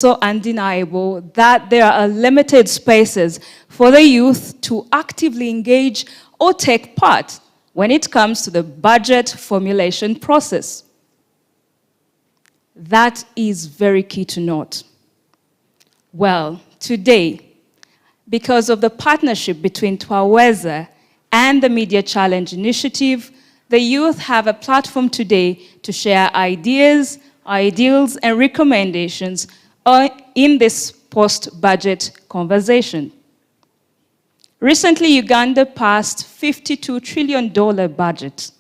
So undeniable that there are limited spaces for the youth to actively engage or take part when it comes to the budget formulation process. That is very key to note. Well, today, because of the partnership between Twaweza and the Media Challenge Initiative, the youth have a platform today to share ideas, ideals, and recommendations in this post-budget conversation. Recently, Uganda passed $52 trillion budget.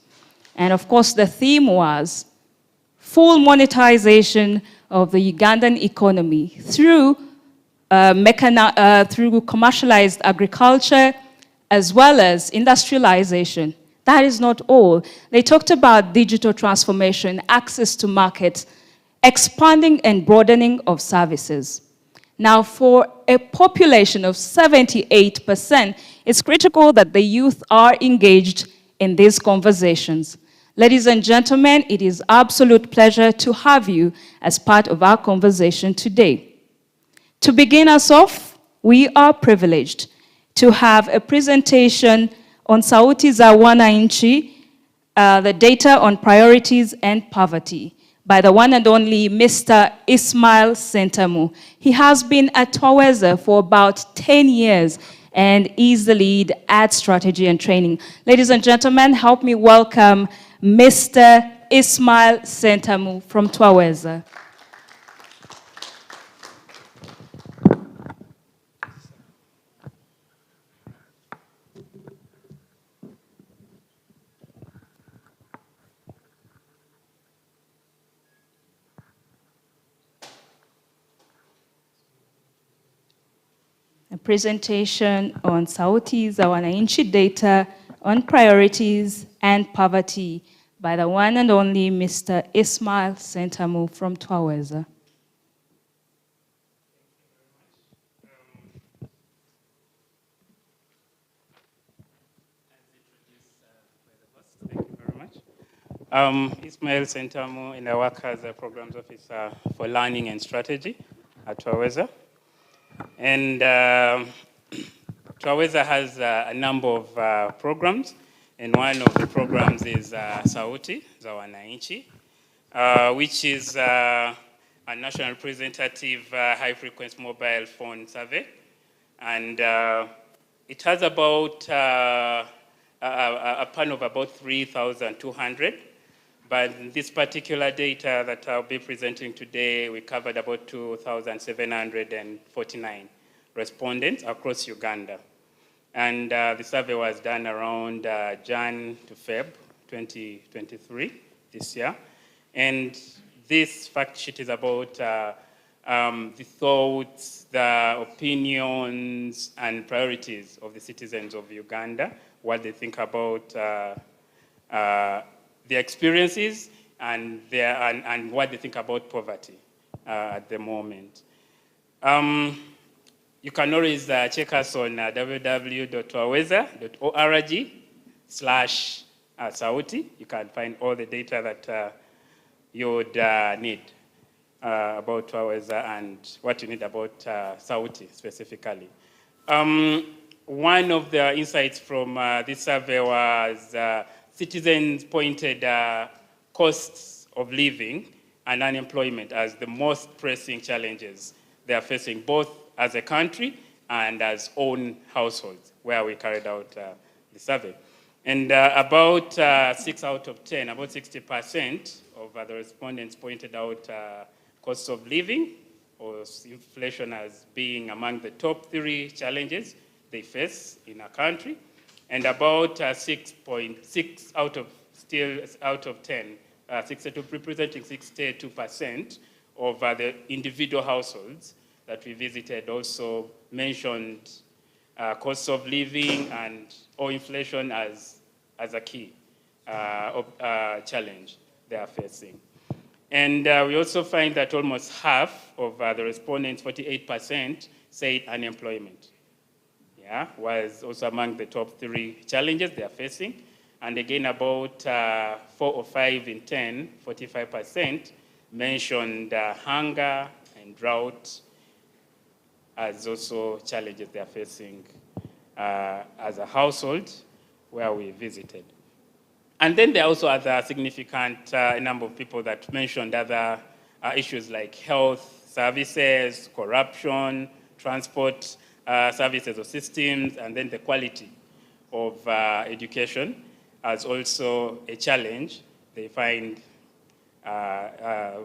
And of course, the theme was full monetization of the Ugandan economy through commercialized agriculture as well as industrialization. That is not all. They talked about digital transformation, access to markets, expanding and broadening of services. Now, for a population of 78%, it's critical that the youth are engaged in these conversations. Ladies and gentlemen, it is absolute pleasure to have you as part of our conversation today. To begin us off, we are privileged to have a presentation on Sauti za Wananchi, the data on priorities and poverty, by the one and only Mr. Ismail Sentamu. He has been at Twaweza for about 10 years and is the lead at strategy and training. Ladies and gentlemen, help me welcome Mr. Ismail Sentamu from Twaweza. A presentation on Sauti za Wananchi data on priorities and poverty by the one and only Mr. Ismail Sentamu from Twaweza. Thank you very much. Ismail Sentamu, and I work as a programs officer for learning and strategy at Twaweza. And Twaweza has a number of programs, and one of the programs is Sauti za Wananchi, which is a national representative high-frequency mobile phone survey. And it has about a pan of about 3,200. But this particular data that I'll be presenting today, we covered about 2,749 respondents across Uganda. And the survey was done around Jan to Feb 2023, this year. And this fact sheet is about the thoughts, the opinions, and priorities of the citizens of Uganda, what they think about their experiences and what they think about poverty at the moment. You can always check us on www.twaweza.org/Sauti. You can find all the data that you would need about Twaweza and what you need about Sauti specifically. One of the insights from this survey was citizens pointed costs of living and unemployment as the most pressing challenges they are facing, both as a country and as own households, where we carried out the survey. And about 6 out of 10, about 60% of the respondents pointed out costs of living or inflation as being among the top 3 challenges they face in a country. And about 6.6 out of 10, representing 62% of the individual households that we visited also mentioned costs of living or inflation as a key challenge they are facing. And we also find that almost half of the respondents, 48%, said unemployment. Was also among the top 3 challenges they are facing. And again, about 4 or 5 in 10, 45%, mentioned hunger and and drought as also challenges they are facing as a household where we visited. And then there are also other significant number of people that mentioned other issues like health services, corruption, transport services or systems, and then the quality of education as also a challenge they find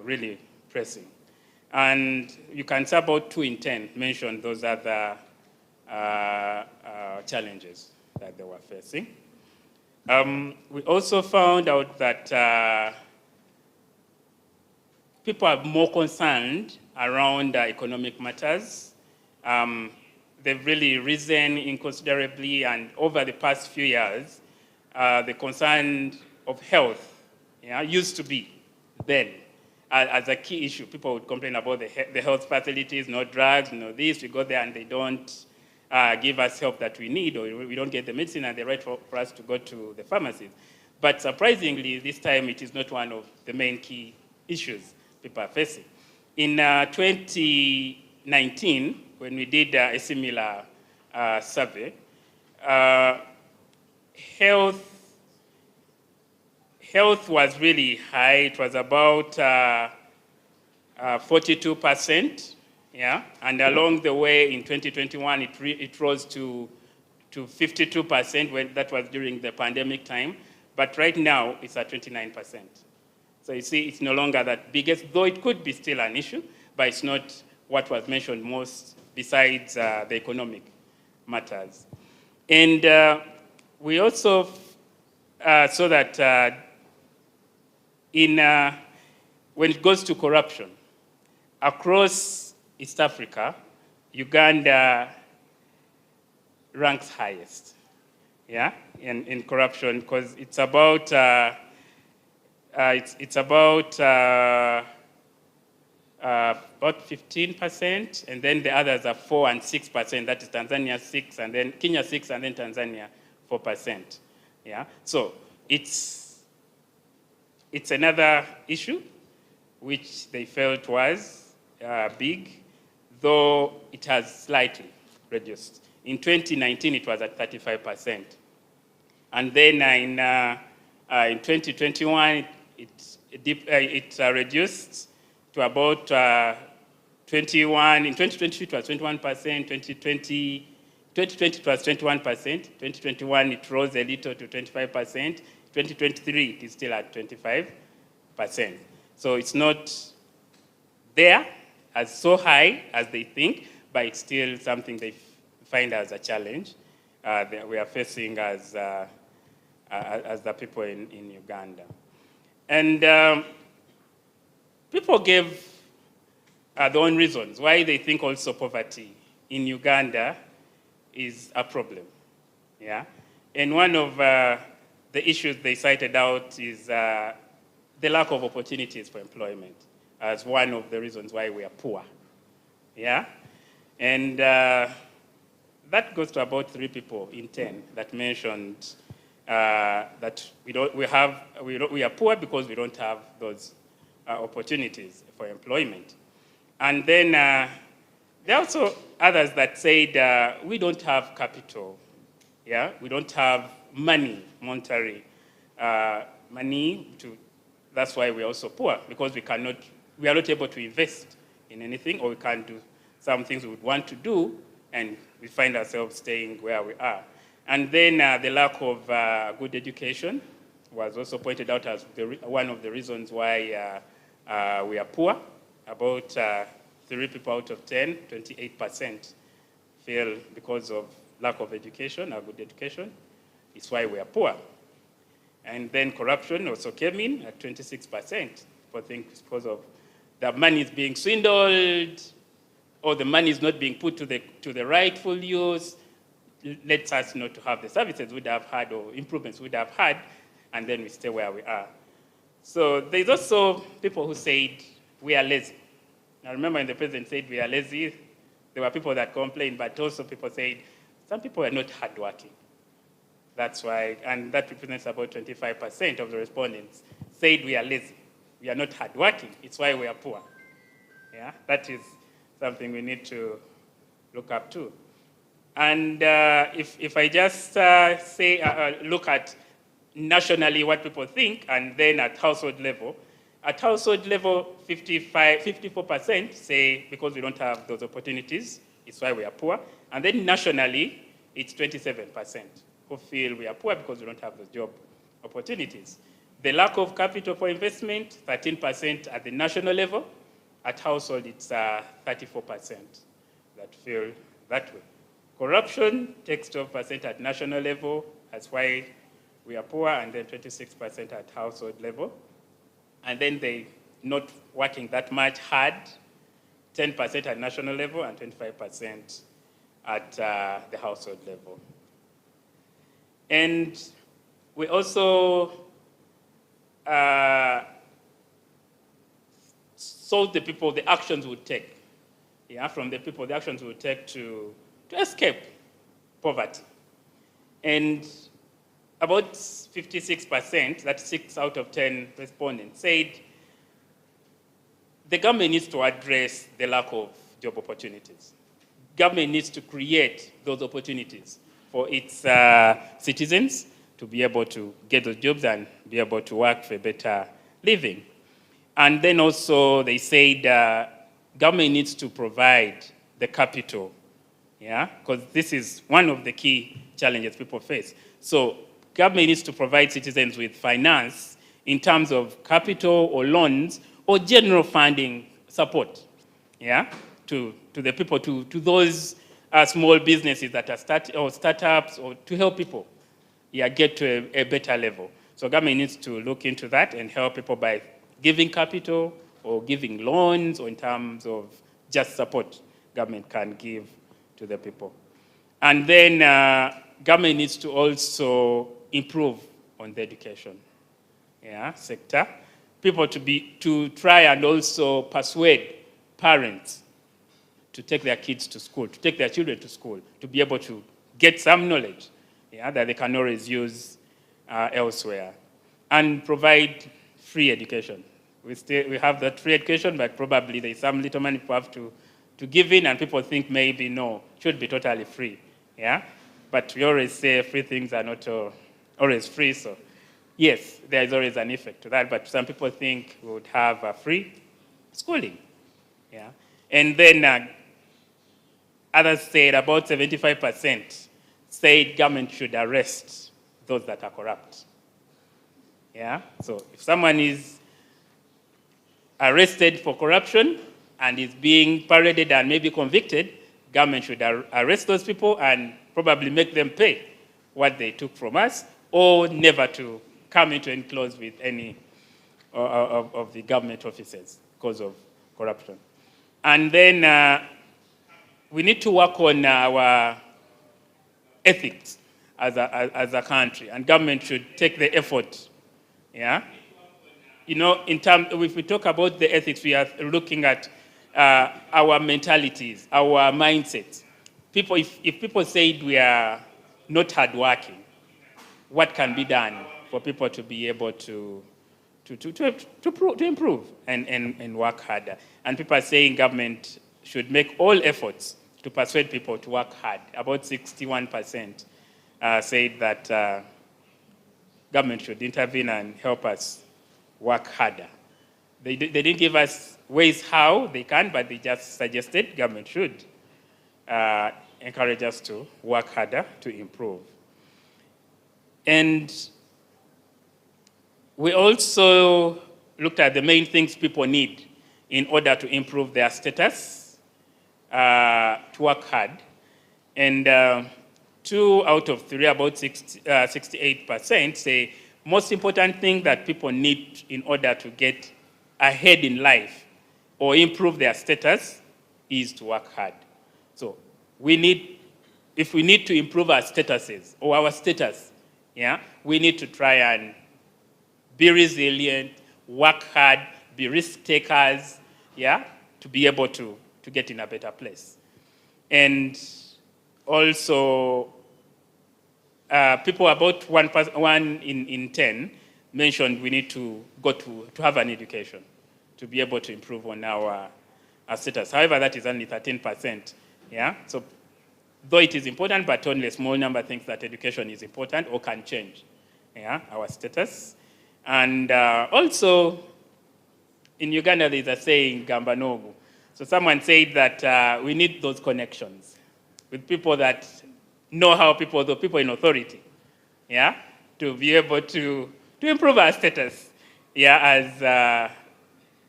really pressing. And you can say about 2 in 10 mentioned those other challenges that they were facing. We also found out that people are more concerned around economic matters. They've really risen inconsiderably, and over the past few years, the concern of health used to be then as a key issue. People would complain about the health facilities, no drugs, no this. We go there and they don't give us help that we need, or we don't get the medicine and they write for us to go to the pharmacies. But surprisingly, this time it is not one of the main key issues people are facing. In 2019, when we did a similar survey, health was really high. It was about 42%, and along the way in 2021, it rose to 52% when that was during the pandemic time. But right now, it's at 29%. So you see, it's no longer that biggest, though it could be still an issue, but it's not what was mentioned most besides the economic matters. And we also saw that when it goes to corruption, across East Africa, Uganda ranks highest, in corruption, because it's about 15%, and then the others are 4% and 6%. That is Tanzania 6%, and then Kenya 6%, and then Tanzania 4%. So it's another issue which they felt was big, though it has slightly reduced. In 2019, it was at 35%, and then in 2021, it reduced to about 21. In 2020, it was 21%. 2020 it was 21%. 2021, it rose a little to 25%. 2023, it is still at 25%. So it's not there as so high as they think, but it's still something they find as a challenge that we are facing as the people in Uganda. And people gave their own reasons why they think also poverty in Uganda is a problem. And one of the issues they cited out is the lack of opportunities for employment as one of the reasons why we are poor. And that goes to about 3 people in 10 that mentioned that we are poor because we don't have those opportunities for employment. And then there are also others that said we don't have capital. We don't have money, monetary money that's why we're also poor, because we are not able to invest in anything, or we can't do some things we would want to do, and we find ourselves staying where we are. And then the lack of good education was also pointed out as one of the reasons why we are poor. About 3 people out of 10, 28% feel because of lack of education, or good education, is why we are poor. And then corruption also came in at 26%. People think it's because of the money is being swindled, or the money is not being put to the rightful use. Lets us not to have the services we'd have had, or improvements we'd have had, and then we stay where we are. So there's also people who said we are lazy. Now remember, when the president said we are lazy, there were people that complained, but also people said some people are not hardworking. That's why, and that represents about 25% of the respondents said we are lazy. We are not hardworking. It's why we are poor. That is something we need to look up to. And if I just look at nationally what people think, and then at household level, 54% say because we don't have those opportunities, it's why we are poor. And then nationally, it's 27% who feel we are poor because we don't have those job opportunities. The lack of capital for investment, 13% at the national level. At household, it's 34% that feel that way. Corruption takes 12% at national level. That's why we are poor, and then 26% at household level. And then they not working that much hard, 10% at national level and 25% at the household level. And we also saw the people, the actions would take. Yeah, from the people, the actions would take to escape poverty. And about 56%, that's 6 out of 10 respondents, said the government needs to address the lack of job opportunities. Government needs to create those opportunities for its citizens to be able to get those jobs and be able to work for a better living. And then also they said government needs to provide the capital, yeah, because this is one of the key challenges people face. So government needs to provide citizens with finance in terms of capital or loans or general funding support, yeah, to the people, to those small businesses that are startups, or to help people, yeah, get to a better level. So government needs to look into that and help people by giving capital or giving loans, or in terms of just support government can give to the people. And then government needs to also improve on the education, yeah, sector. People to try and also persuade parents to take their kids to school, to take their children to school, to be able to get some knowledge, yeah, that they can always use elsewhere, and provide free education. We have that free education, but probably there's some little money people have to give in, and people think maybe no, should be totally free, yeah. But we always say free things are not always free, so yes, there is always an effect to that, but some people think we would have free schooling, yeah. And then others said about 75% said government should arrest those that are corrupt, yeah. So if someone is arrested for corruption and is being paraded and maybe convicted, government should arrest those people and probably make them pay what they took from us, or never to come into any close with any of the government officers because of corruption. And then we need to work on our ethics as a country, and government should take the effort, yeah. You know, if we talk about the ethics, we are looking at our mentalities, our mindsets. People, if people say we are not hardworking, what can be done for people to be able to improve and work harder? And people are saying government should make all efforts to persuade people to work hard. About 61% said that government should intervene and help us work harder. They didn't give us ways how they can, but they just suggested government should encourage us to work harder to improve. And we also looked at the main things people need in order to improve their status, to work hard. And 2 out of 3, about 68%, say most important thing that people need in order to get ahead in life or improve their status is to work hard. So if we need to improve our statuses or our status, yeah, we need to try and be resilient, work hard, be risk takers, yeah, to be able to get in a better place. And also, people about 1 in 10 mentioned we need to go to have an education to be able to improve on our status. However, that is only 13%. Yeah, so though it is important, but only a small number thinks that education is important or can change, yeah, our status. And also, in Uganda, there's a saying, Gamba Nogu. So someone said that we need those connections with people that know how the people in authority, yeah, to be able to improve our status, yeah,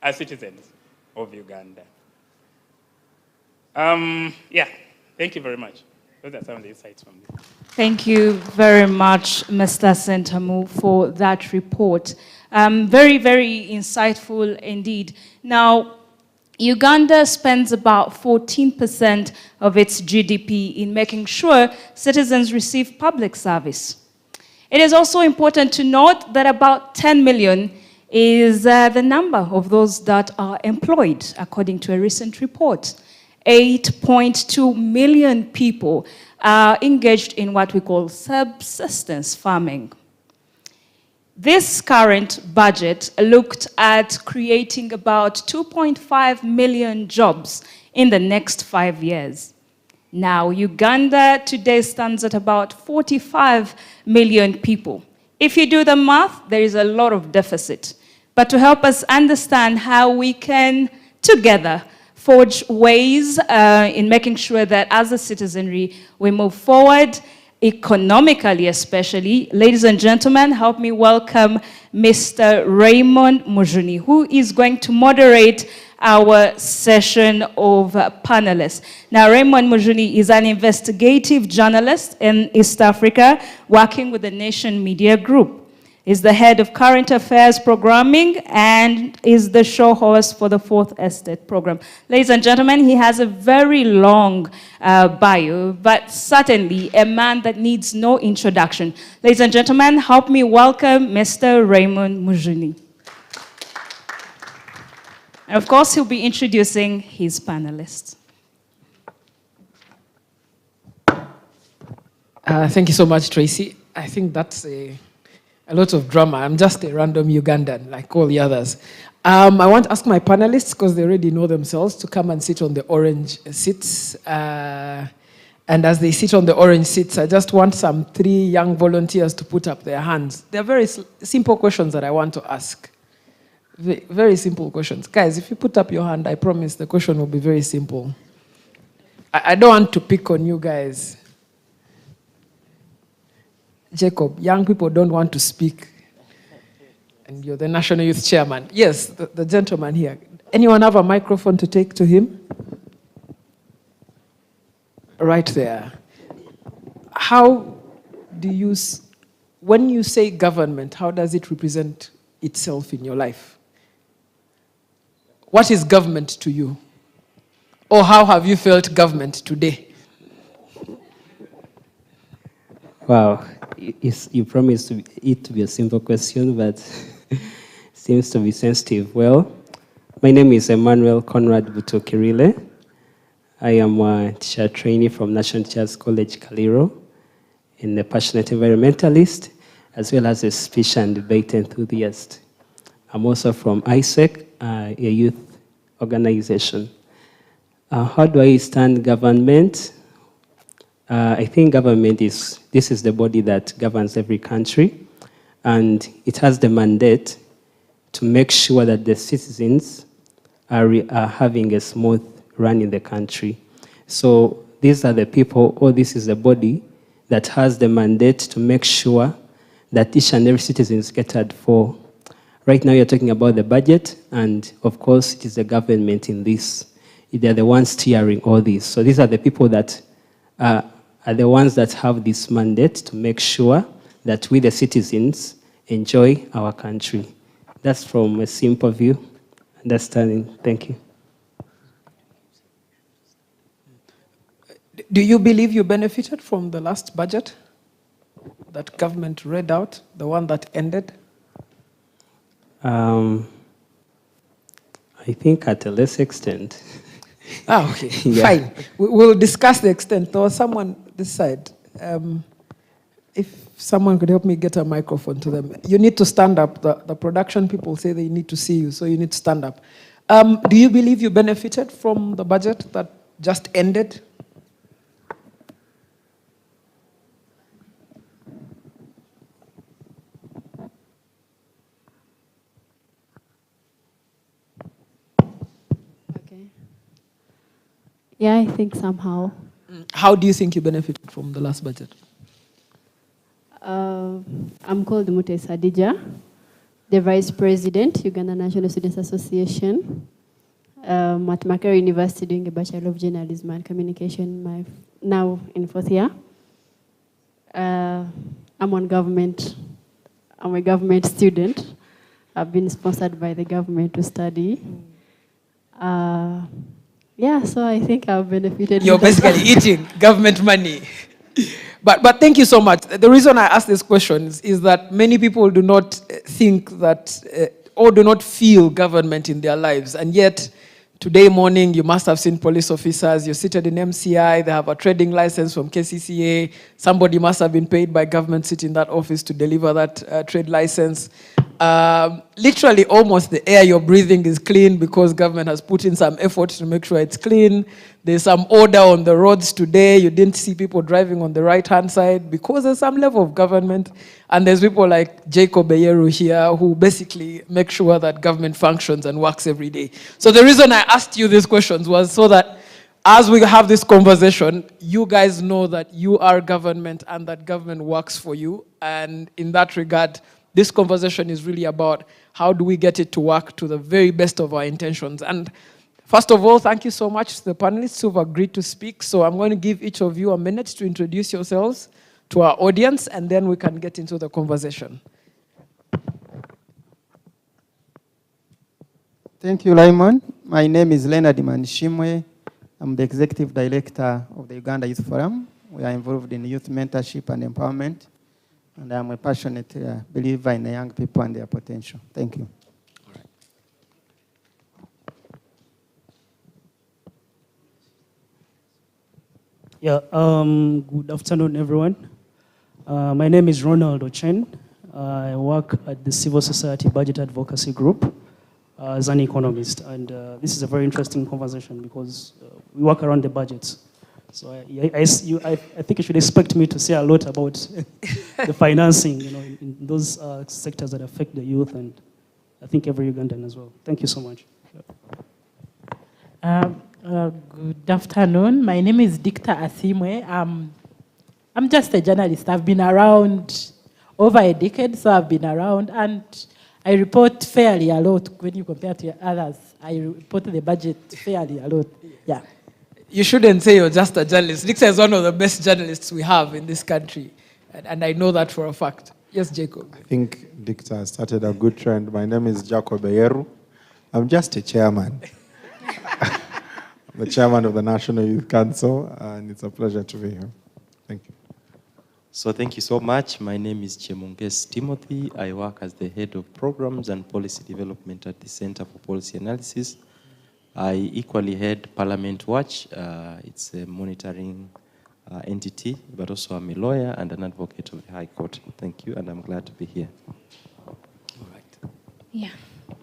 as citizens of Uganda. Yeah, thank you very much. Those are some of the insights from me. Thank you very much, Mr. Sentamu, for that report. Very, very insightful indeed. Now, Uganda spends about 14% of its GDP in making sure citizens receive public service. It is also important to note that about 10 million is the number of those that are employed, according to a recent report. 8.2 million people are engaged in what we call subsistence farming. This current budget looked at creating about 2.5 million jobs in the next 5 years. Now, Uganda today stands at about 45 million people. If you do the math, there is a lot of deficit. But to help us understand how we can, together, forge ways in making sure that as a citizenry, we move forward, economically especially. Ladies and gentlemen, help me welcome Mr. Raymond Mujuni, who is going to moderate our session of panelists. Now, Raymond Mujuni is an investigative journalist in East Africa, working with the Nation Media Group. He's the head of current affairs programming and is the show host for the Fourth Estate program. Ladies and gentlemen, he has a very long bio, but certainly a man that needs no introduction. Ladies and gentlemen, help me welcome Mr. Raymond Mujuni. And of course, he'll be introducing his panelists. Thank you so much, Tracy. I think that's a lot of drama. I'm just a random Ugandan, like all the others. I want to ask my panelists, because they already know themselves, to come and sit on the orange seats. And as they sit on the orange seats, I just want some 3 young volunteers to put up their hands. They're very simple questions that I want to ask. Very simple questions. Guys, if you put up your hand, I promise the question will be very simple. I don't want to pick on you guys. Jacob, young people don't want to speak. And you're the National Youth Chairman. Yes, the gentleman here. Anyone have a microphone to take to him? Right there. How do you, when you say government, how does it represent itself in your life? What is government to you? Or how have you felt government today? Wow, you promised it to be a simple question, but seems to be sensitive. Well, my name is Emmanuel Conrad Butokirile. I am a teacher trainee from National Teachers College, Kaliro, and a passionate environmentalist, as well as a speech and debate enthusiast. I'm also from ISEC, a youth organization. How do I stand government? I think government this is the body that governs every country, and it has the mandate to make sure that the citizens are having a smooth run in the country. So these are the people, or this is the body that has the mandate to make sure that each and every citizen is catered for. Right now you're talking about the budget, and of course it is the government in this. They're the ones steering all this. So these are the people that are the ones that have this mandate to make sure that we, the citizens, enjoy our country. That's from a simple view, understanding. Thank you. Do you believe you benefited from the last budget that government read out, the one that ended? I think at a less extent. Ah, okay, Yeah. fine. We'll discuss the extent. There was someone this side. If someone could help me get a microphone to them. You need to stand up. The production people say they need to see you, so you need to stand up. Do you believe you benefited from the budget that just ended? Okay. Yeah, I think somehow. How do you think you benefited from the last budget? I'm called Mute Sadija, the Vice President, Uganda National Students Association, at Makerere University doing a Bachelor of Journalism and Communication, now in 4th year. I'm on government. I'm a government student. I've been sponsored by the government to study. Yeah, so I think I've benefited. You're basically eating government money. But thank you so much. The reason I ask these questions is that many people do not think that, or do not feel government in their lives. And yet, today morning, you must have seen police officers. You're seated in MCI. They have a trading license from KCCA. Somebody must have been paid by government sitting in that office to deliver that trade license. Literally, almost the air you're breathing is clean because government has put in some effort to make sure it's clean. There's some order on the roads today. You didn't see people driving on the right-hand side because there's some level of government. And there's people like Jacob Beyeru here who basically make sure that government functions and works every day. So the reason I asked you these questions was so that as we have this conversation, you guys know that you are government and that government works for you. And in that regard, this conversation is really about how do we get it to work to the very best of our intentions. And first of all, thank you so much to the panelists who've agreed to speak. So I'm going to give each of you a minute to introduce yourselves to our audience, and then we can get into the conversation. Thank you, Lyman. My name is Leonard Manishimwe. I'm the Executive Director of the Uganda Youth Forum. We are involved in youth mentorship and empowerment. And I'm a passionate believer in the young people and their potential. Thank you. All right. Yeah, good afternoon, everyone. My name is Ronald Ochen. I work at the Civil Society Budget Advocacy Group as an economist. And this is a very interesting conversation because we work around the budgets. So I think you should expect me to say a lot about the financing, in those sectors that affect the youth, and I think every Ugandan as well. Thank you so much. Good afternoon. My name is Dicta Asimwe. I'm just a journalist. I've been around over a decade, so I've been around, and I report fairly a lot when you compare to others. I report the budget fairly a lot. Yeah. You shouldn't say you're just a journalist. Dicta is one of the best journalists we have in this country, and I know that for a fact. Yes, Jacob. I think Dicta started a good trend. My name is Jacob Beyeru. I'm just a chairman. I'm the chairman of the National Youth Council, and it's a pleasure to be here. Thank you. So thank you so much. My name is Chemunges Timothy. I work as the head of programs and policy development at the Center for Policy Analysis. I equally head Parliament Watch. It's a monitoring entity, but also I'm a lawyer and an advocate of the High Court. Thank you, and I'm glad to be here. All right. Yeah.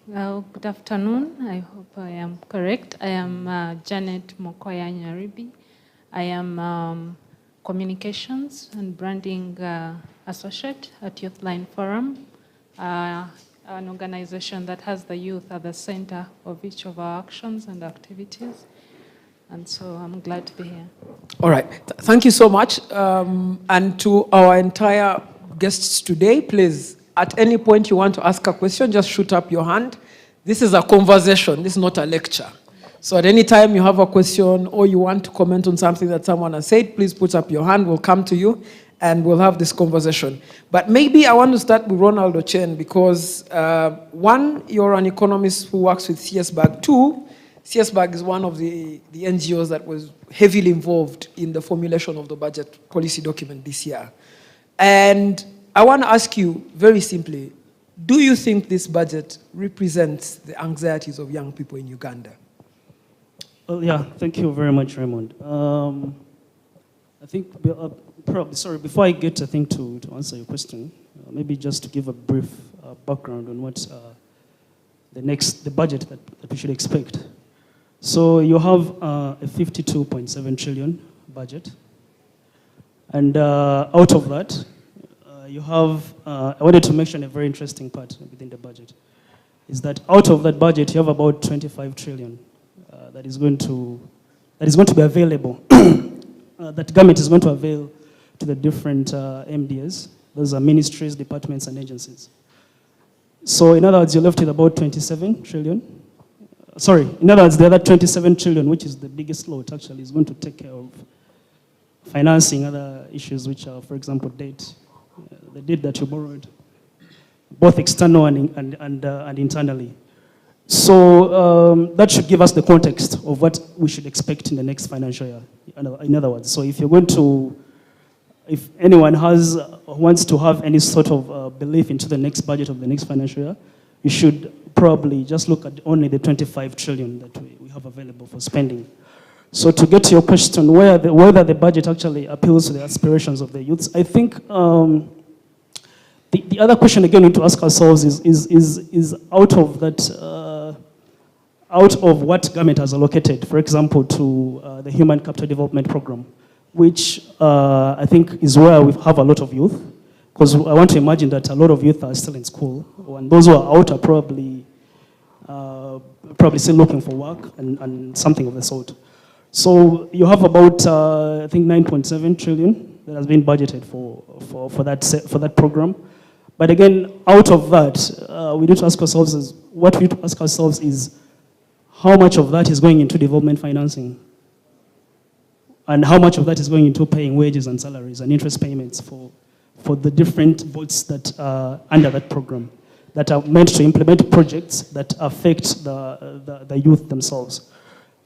Well, good afternoon. I hope I am correct. I am Janet Mokoya Nyaribi. I am Communications and Branding Associate at Youthline Forum, an organization that has the youth at the center of each of our actions and activities. And so I'm glad to be here. All right. Thank you so much. And to our entire guests today, please, at any point you want to ask a question, just shoot up your hand. This is a conversation. This is not a lecture. So at any time you have a question or you want to comment on something that someone has said, please put up your hand. We'll come to you and we'll have this conversation. But maybe I want to start with Ronald Ochen because one, you're an economist who works with CSBAG. Two, CSBAG is one of the NGOs that was heavily involved in the formulation of the budget policy document this year. And I want to ask you very simply, do you think this budget represents the anxieties of young people in Uganda? Well, yeah, thank you very much, Raymond. I think, sorry, before I get, to answer your question, maybe just to give a brief background on what the budget that we should expect. So you have a 52.7 trillion budget. And out of that, you have, I wanted to mention a very interesting part within the budget, is that out of that budget, you have about 25 trillion that is going to be available, that government is going to avail to the different MDAs. Those are ministries, departments, and agencies. So in other words, you're left with about 27 trillion. Sorry, in other words, the other 27 trillion, which is the biggest lot, actually, is going to take care of financing other issues, which are, for example, debt, the debt that you borrowed, both external and internally. So that should give us the context of what we should expect in the next financial year, in other words. So if you're going to, if anyone wants to have any sort of belief into the next budget of the next financial year, you should probably just look at only the 25 trillion that we have available for spending. So to get to your question, whether the budget actually appeals to the aspirations of the youths, I think the other question again we need to ask ourselves is out of that, out of what government has allocated, for example, to the Human Capital Development Program, which I think is where we have a lot of youth, because I want to imagine that a lot of youth are still in school, and those who are out are probably still looking for work and something of the sort. So you have about, I think, 9.7 trillion that has been budgeted for that program. But again, out of that, we need to ask ourselves is how much of that is going into development financing, and how much of that is going into paying wages and salaries and interest payments for the different boats that are under that program, that are meant to implement projects that affect the youth themselves.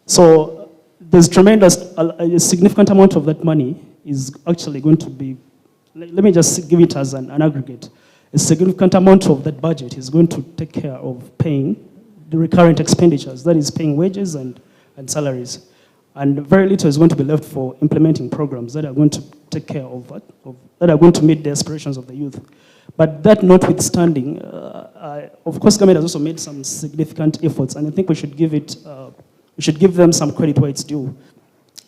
So there's a significant amount of that money is actually going to be, let me just give it as an aggregate. A significant amount of that budget is going to take care of paying the recurrent expenditures, that is paying wages and salaries. And very little is going to be left for implementing programs that are going to take care of that are going to meet the aspirations of the youth. But that notwithstanding, of course, government has also made some significant efforts, and I think we should give them some credit where it's due.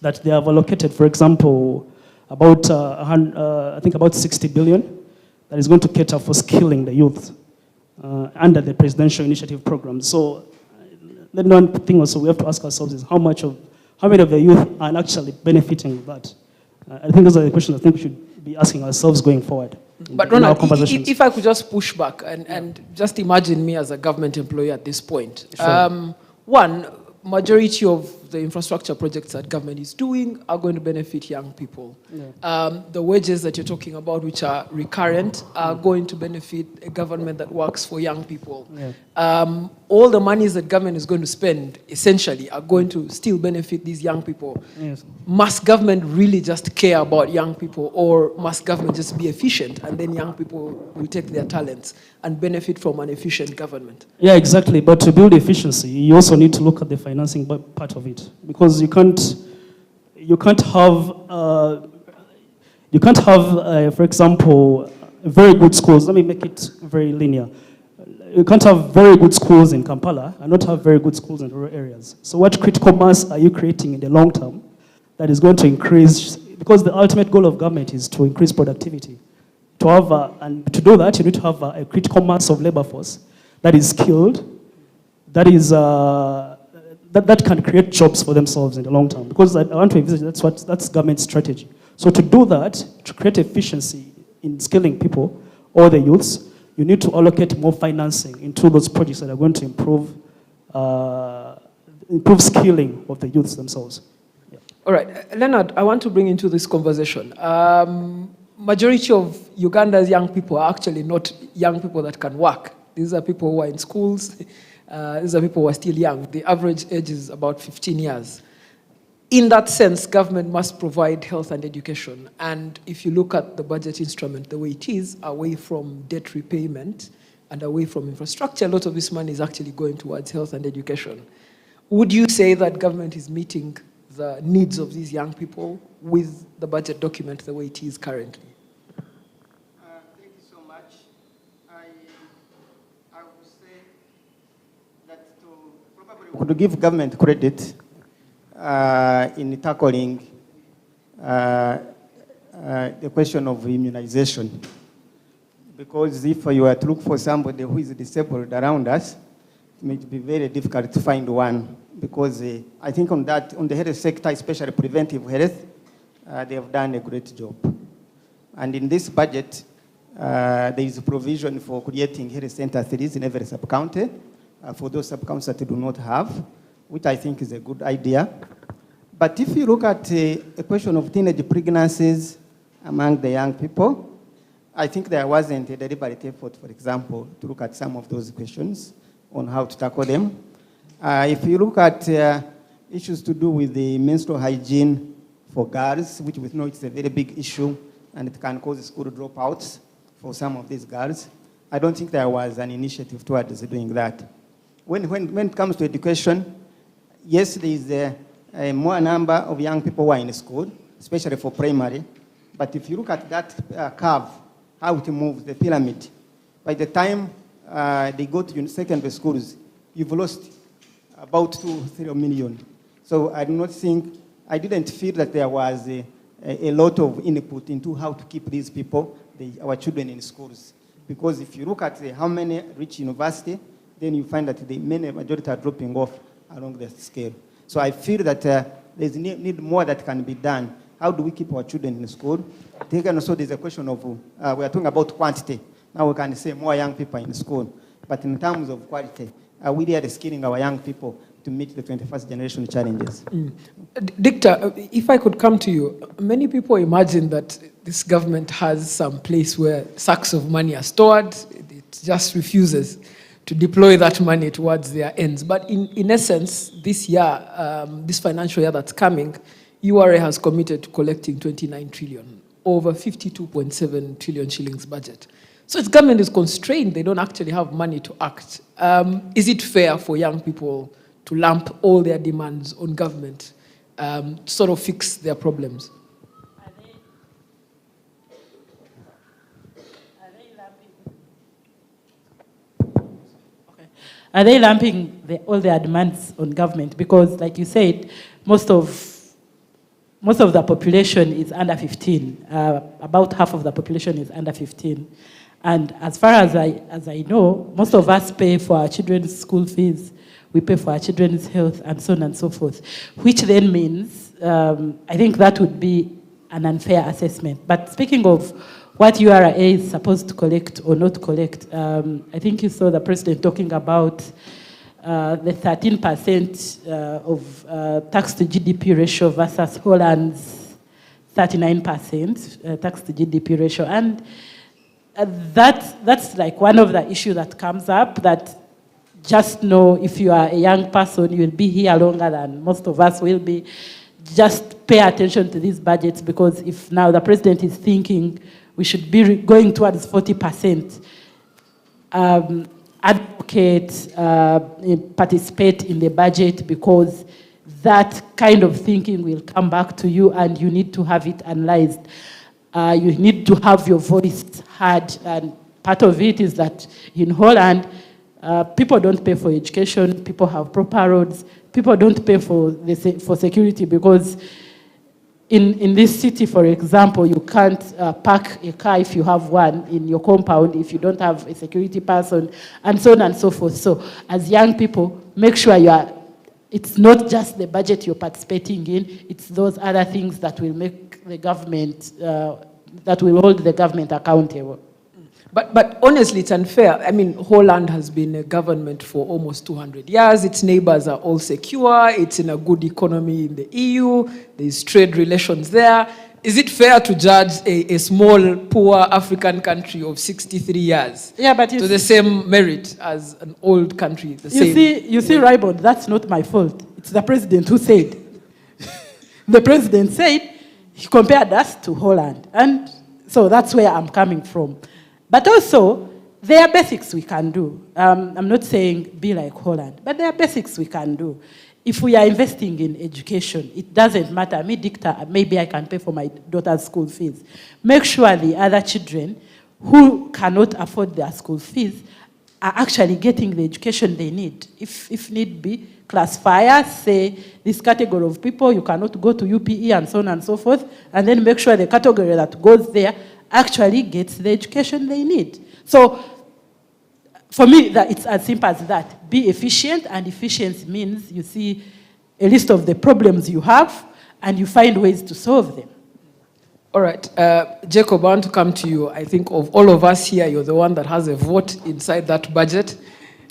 That they have allocated, for example, about I think about 60 billion that is going to cater for skilling the youth under the presidential initiative program. So the one thing also we have to ask ourselves is how many of the youth are actually benefiting that. I think those are the questions I think we should be asking ourselves going forward. But Ronald, if I could just push back and just imagine me as a government employee at this point. Sure. One, majority of the infrastructure projects that government is doing are going to benefit young people. Yeah. The wages that you're talking about, which are recurrent, are going to benefit a government that works for young people. Yeah. All the monies that government is going to spend, essentially, are going to still benefit these young people. Yes. Must government really just care about young people, or must government just be efficient, and then young people will take their talents and benefit from an efficient government? Yeah, exactly. But to build efficiency, you also need to look at the financing part of it, because you can't have, for example, very good schools. Let me make it very linear. You can't have very good schools in Kampala and not have very good schools in rural areas. So what critical mass are you creating in the long term that is going to increase, because the ultimate goal of government is to increase productivity. And to do that, you need to have a critical mass of labor force that is skilled, that is that can create jobs for themselves in the long term. Because I want to envisage that's government strategy. So to do that, to create efficiency in skilling people or the youths, you need to allocate more financing into those projects that are going to improve skilling of the youths themselves. Yeah. All right, Leonard, I want to bring into this conversation. Majority of Uganda's young people are actually not young people that can work. These are people who are in schools. These are people who are still young. The average age is about 15 years. In that sense, government must provide health and education. And if you look at the budget instrument, the way it is, away from debt repayment and away from infrastructure, a lot of this money is actually going towards health and education. Would you say that government is meeting the needs of these young people with the budget document the way it is currently? Thank you so much. I would say could give government credit in tackling the question of immunization. Because if you were to look for somebody who is disabled around us, it may be very difficult to find one. Because I think on the health sector, especially preventive health, they have done a great job. And in this budget, there is a provision for creating health center cities in every sub-county for those sub-counties that do not have, which I think is a good idea. But if you look at a question of teenage pregnancies among the young people, I think there wasn't a deliberate effort, for example, to look at some of those questions on how to tackle them. If you look at issues to do with the menstrual hygiene for girls, which we know it's a very big issue, and it can cause school dropouts for some of these girls, I don't think there was an initiative towards doing that. When it comes to education, yes, there is a more number of young people who are in school, especially for primary. But if you look at that curve, how it moves, the pyramid, by the time they go to secondary schools, you've lost about 2-3 million. So I didn't feel that there was a lot of input into how to keep these people, our children, in schools. Because if you look at how many reach university, then you find that the majority are dropping off along the scale. So I feel that there's need more that can be done. How do we keep our children in school? I think also there's a question of, we are talking about quantity. Now we can say more young people in school. But in terms of quality, are we really skilling our young people to meet the 21st generation challenges? Dictor, if I could come to you, many people imagine that this government has some place where sacks of money are stored. It just refuses to deploy that money towards their ends. But in essence, this year, this financial year that's coming, URA has committed to collecting 29 trillion, over 52.7 trillion shillings budget. So its government is constrained. They don't actually have money to act. Is it fair for young people to lump all their demands on government to sort of fix their problems? Are they lumping all their demands on government? Because, like you said, most of the population is under 15. About half of the population is under 15. And as far as I know, most of us pay for our children's school fees. We pay for our children's health and so on and so forth, which then means, I think that would be an unfair assessment. But speaking of what URA is supposed to collect or not collect, I think you saw the president talking about the 13% of tax to GDP ratio versus Holland's 39% tax to GDP ratio. And that's like one of the issues that comes up, that just know if you are a young person, you will be here longer than most of us will be. Just pay attention to these budgets, because if now the president is thinking we should be going towards 40%, advocate, participate in the budget, because that kind of thinking will come back to you and you need to have it analyzed. You need to have your voice heard, and part of it is that in Holland, people don't pay for education, people have proper roads, people don't pay for security, because in this city, for example, you can't park a car if you have one in your compound if you don't have a security person, and so on and so forth. So as young people, make sure it's not just the budget you're participating in, it's those other things that will make the government, that will hold the government accountable. But honestly, it's unfair. I mean, Holland has been a government for almost 200 years. Its neighbors are all secure. It's in a good economy in the EU. There's trade relations there. Is it fair to judge a small, poor African country of 63 years to the same merit as an old country? You see, Raymond, that's not my fault. It's the president who said. The president said he compared us to Holland. And so that's where I'm coming from. But also, there are basics we can do. I'm not saying be like Holland, but there are basics we can do. If we are investing in education, it doesn't matter. Me, Dictor, maybe I can pay for my daughter's school fees. Make sure the other children who cannot afford their school fees are actually getting the education they need. If need be, classifier, say this category of people, you cannot go to UPE and so on and so forth, and then make sure the category that goes there actually gets the education they need. So for me, that it's as simple as that. Be efficient, and efficiency means you see a list of the problems you have and you find ways to solve them. All right, Jacob, I want to come to you. I think of all of us here, you're the one that has a vote inside that budget.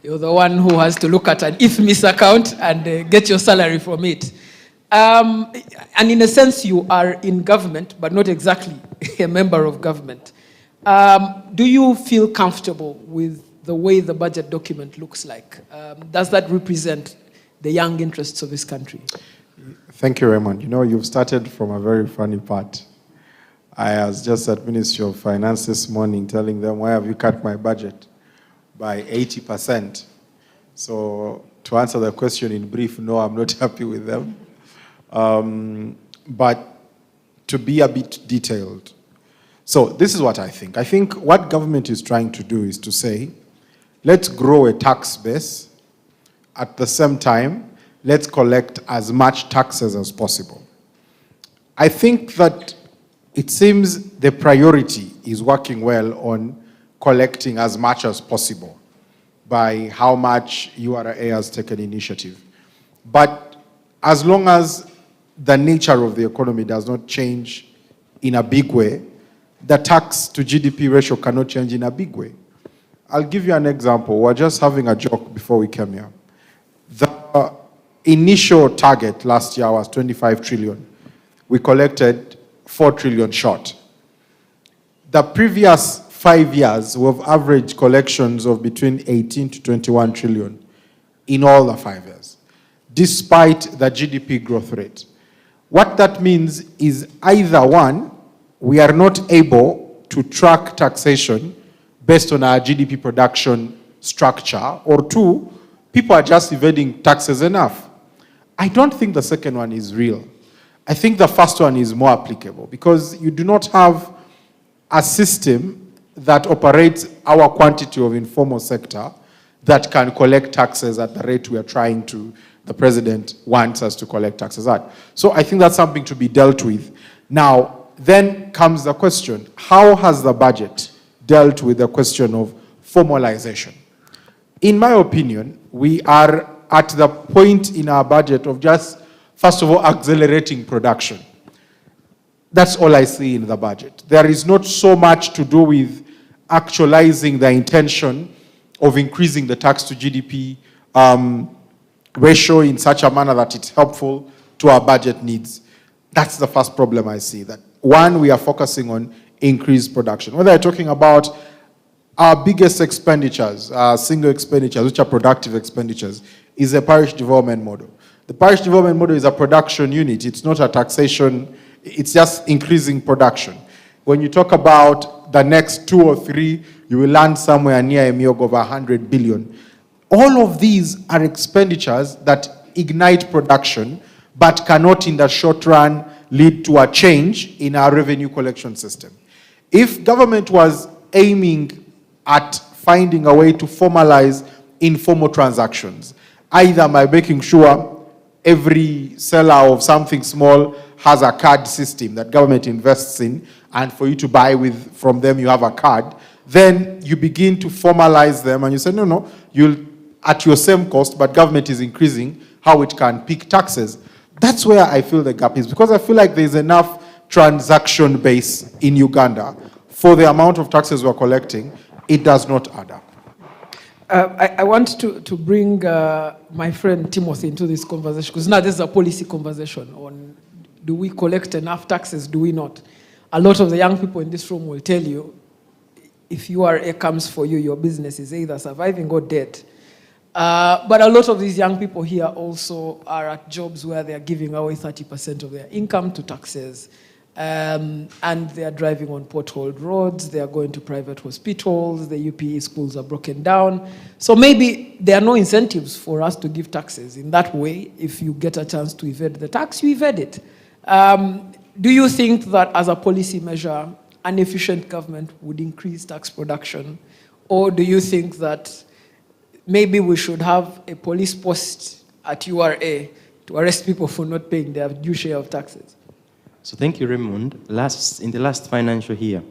You're the one who has to look at an IFMIS account and get your salary from it. And in a sense, you are in government, but not exactly a member of government. Do you feel comfortable with the way the budget document looks like? Does that represent the young interests of this country? Thank you, Raymond. You know, you've started from a very funny part. I was just at Ministry of Finance this morning telling them, why have you cut my budget by 80%? So to answer the question in brief, no, I'm not happy with them. But to be a bit detailed. So this is what I think. I think what government is trying to do is to say, let's grow a tax base. At the same time, let's collect as much taxes as possible. I think that it seems the priority is working well on collecting as much as possible by how much URA has taken initiative. But as long as the nature of the economy does not change in a big way, the tax to GDP ratio cannot change in a big way. I'll give you an example. We're just having a joke before we came here. The initial target last year was 25 trillion. We collected 4 trillion short. The previous 5 years, we've averaged collections of between 18 to 21 trillion in all the 5 years, despite the GDP growth rate. What that means is either one, we are not able to track taxation based on our GDP production structure, or two, people are just evading taxes enough. I don't think the second one is real. I think the first one is more applicable because you do not have a system that operates our quantity of informal sector that can collect taxes at the rate we are trying to, the president wants us to collect taxes at. So I think that's something to be dealt with. Now, then comes the question, how has the budget dealt with the question of formalization? In my opinion, we are at the point in our budget of just, first of all, accelerating production. That's all I see in the budget. There is not so much to do with actualizing the intention of increasing the tax to GDP ratio in such a manner that it's helpful to our budget needs. That's the first problem I see. That one, we are focusing on increased production. Whether you're talking about our biggest expenditures, single expenditures, which are productive expenditures, is a parish development model. The parish development model is a production unit. It's not a taxation. It's just increasing production. When you talk about the next 2 or 3, you will land somewhere near a MIOG of 100 billion. All of these are expenditures that ignite production, but cannot in the short run lead to a change in our revenue collection system. If government was aiming at finding a way to formalize informal transactions, either by making sure every seller of something small has a card system that government invests in, and for you to buy from them, you have a card, then you begin to formalize them, and you say, no, you'll at your same cost, but government is increasing how it can pick taxes. That's where I feel the gap is, because I feel like there's enough transaction base in Uganda for the amount of taxes we're collecting. It does not add up. I want to bring my friend Timothy into this conversation, because now this is a policy conversation on, do we collect enough taxes, do we not? A lot of the young people in this room will tell you, if URA comes for you, your business is either surviving or dead. But a lot of these young people here also are at jobs where they are giving away 30% of their income to taxes. And they are driving on potholed roads, they are going to private hospitals, the UPE schools are broken down. So maybe there are no incentives for us to give taxes. In that way, if you get a chance to evade the tax, you evade it. Do you think that as a policy measure, an efficient government would increase tax production? Or do you think that maybe we should have a police post at URA to arrest people for not paying their due share of taxes? So thank you, Raymond. In the last financial year,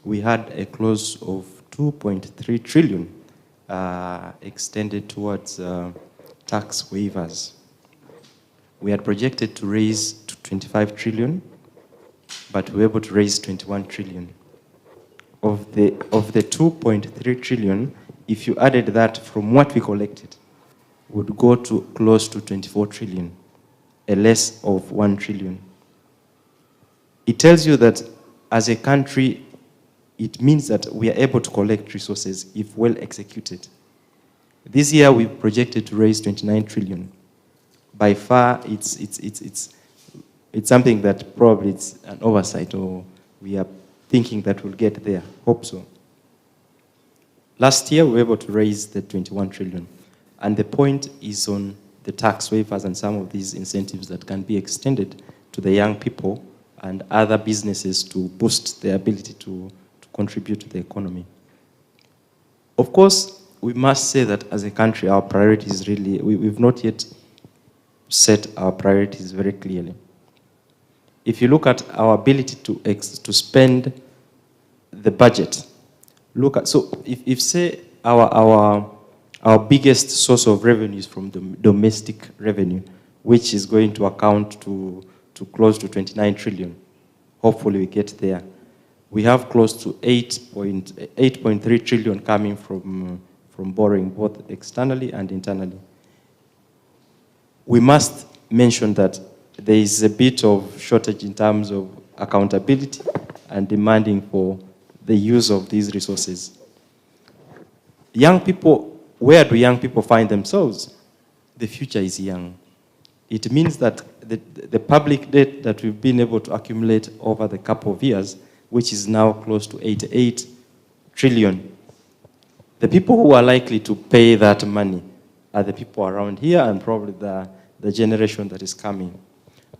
we had a clause of 2.3 trillion extended towards tax waivers. We had projected to raise to 25 trillion, but we were able to raise 21 trillion. Of the 2.3 trillion, if you added that from what we collected, would go to close to 24 trillion, a less of 1 trillion. It tells you that as a country, it means that we are able to collect resources if well executed. This year we projected to raise 29 trillion. By far, it's something that probably it's an oversight, or we are thinking that we'll get there. Hope so. Last year we were able to raise the 21 trillion, and the point is on the tax waivers and some of these incentives that can be extended to the young people and other businesses to boost their ability to contribute to the economy. Of course, we must say that as a country, our priorities really, we've not yet set our priorities very clearly. If you look at our ability to spend the budget, look at, so if say our biggest source of revenue is from the domestic revenue, which is going to account to close to 29 trillion. Hopefully we get there. We have close to 8.3 trillion coming from borrowing, both externally and internally. We must mention that there is a bit of shortage in terms of accountability and demanding for the use of these resources. Young people, where do young people find themselves? The future is young. It means that the public debt that we've been able to accumulate over the couple of years, which is now close to 88 trillion, the people who are likely to pay that money are the people around here and probably the generation that is coming.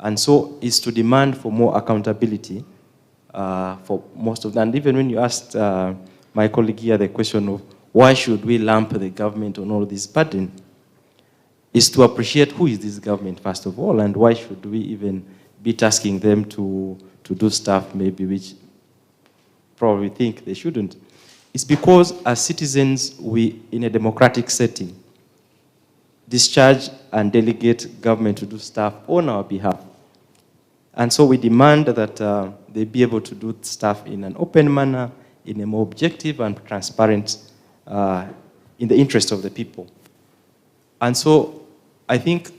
And so it's to demand for more accountability for most of them. And even when you asked my colleague here the question of why should we lump the government on all this burden, is to appreciate who is this government, first of all, and why should we even be tasking them to do stuff maybe which probably think they shouldn't. It's because as citizens, we, in a democratic setting, discharge and delegate government to do stuff on our behalf. And so we demand that they be able to do stuff in an open manner, in a more objective and transparent, in the interest of the people. And so I think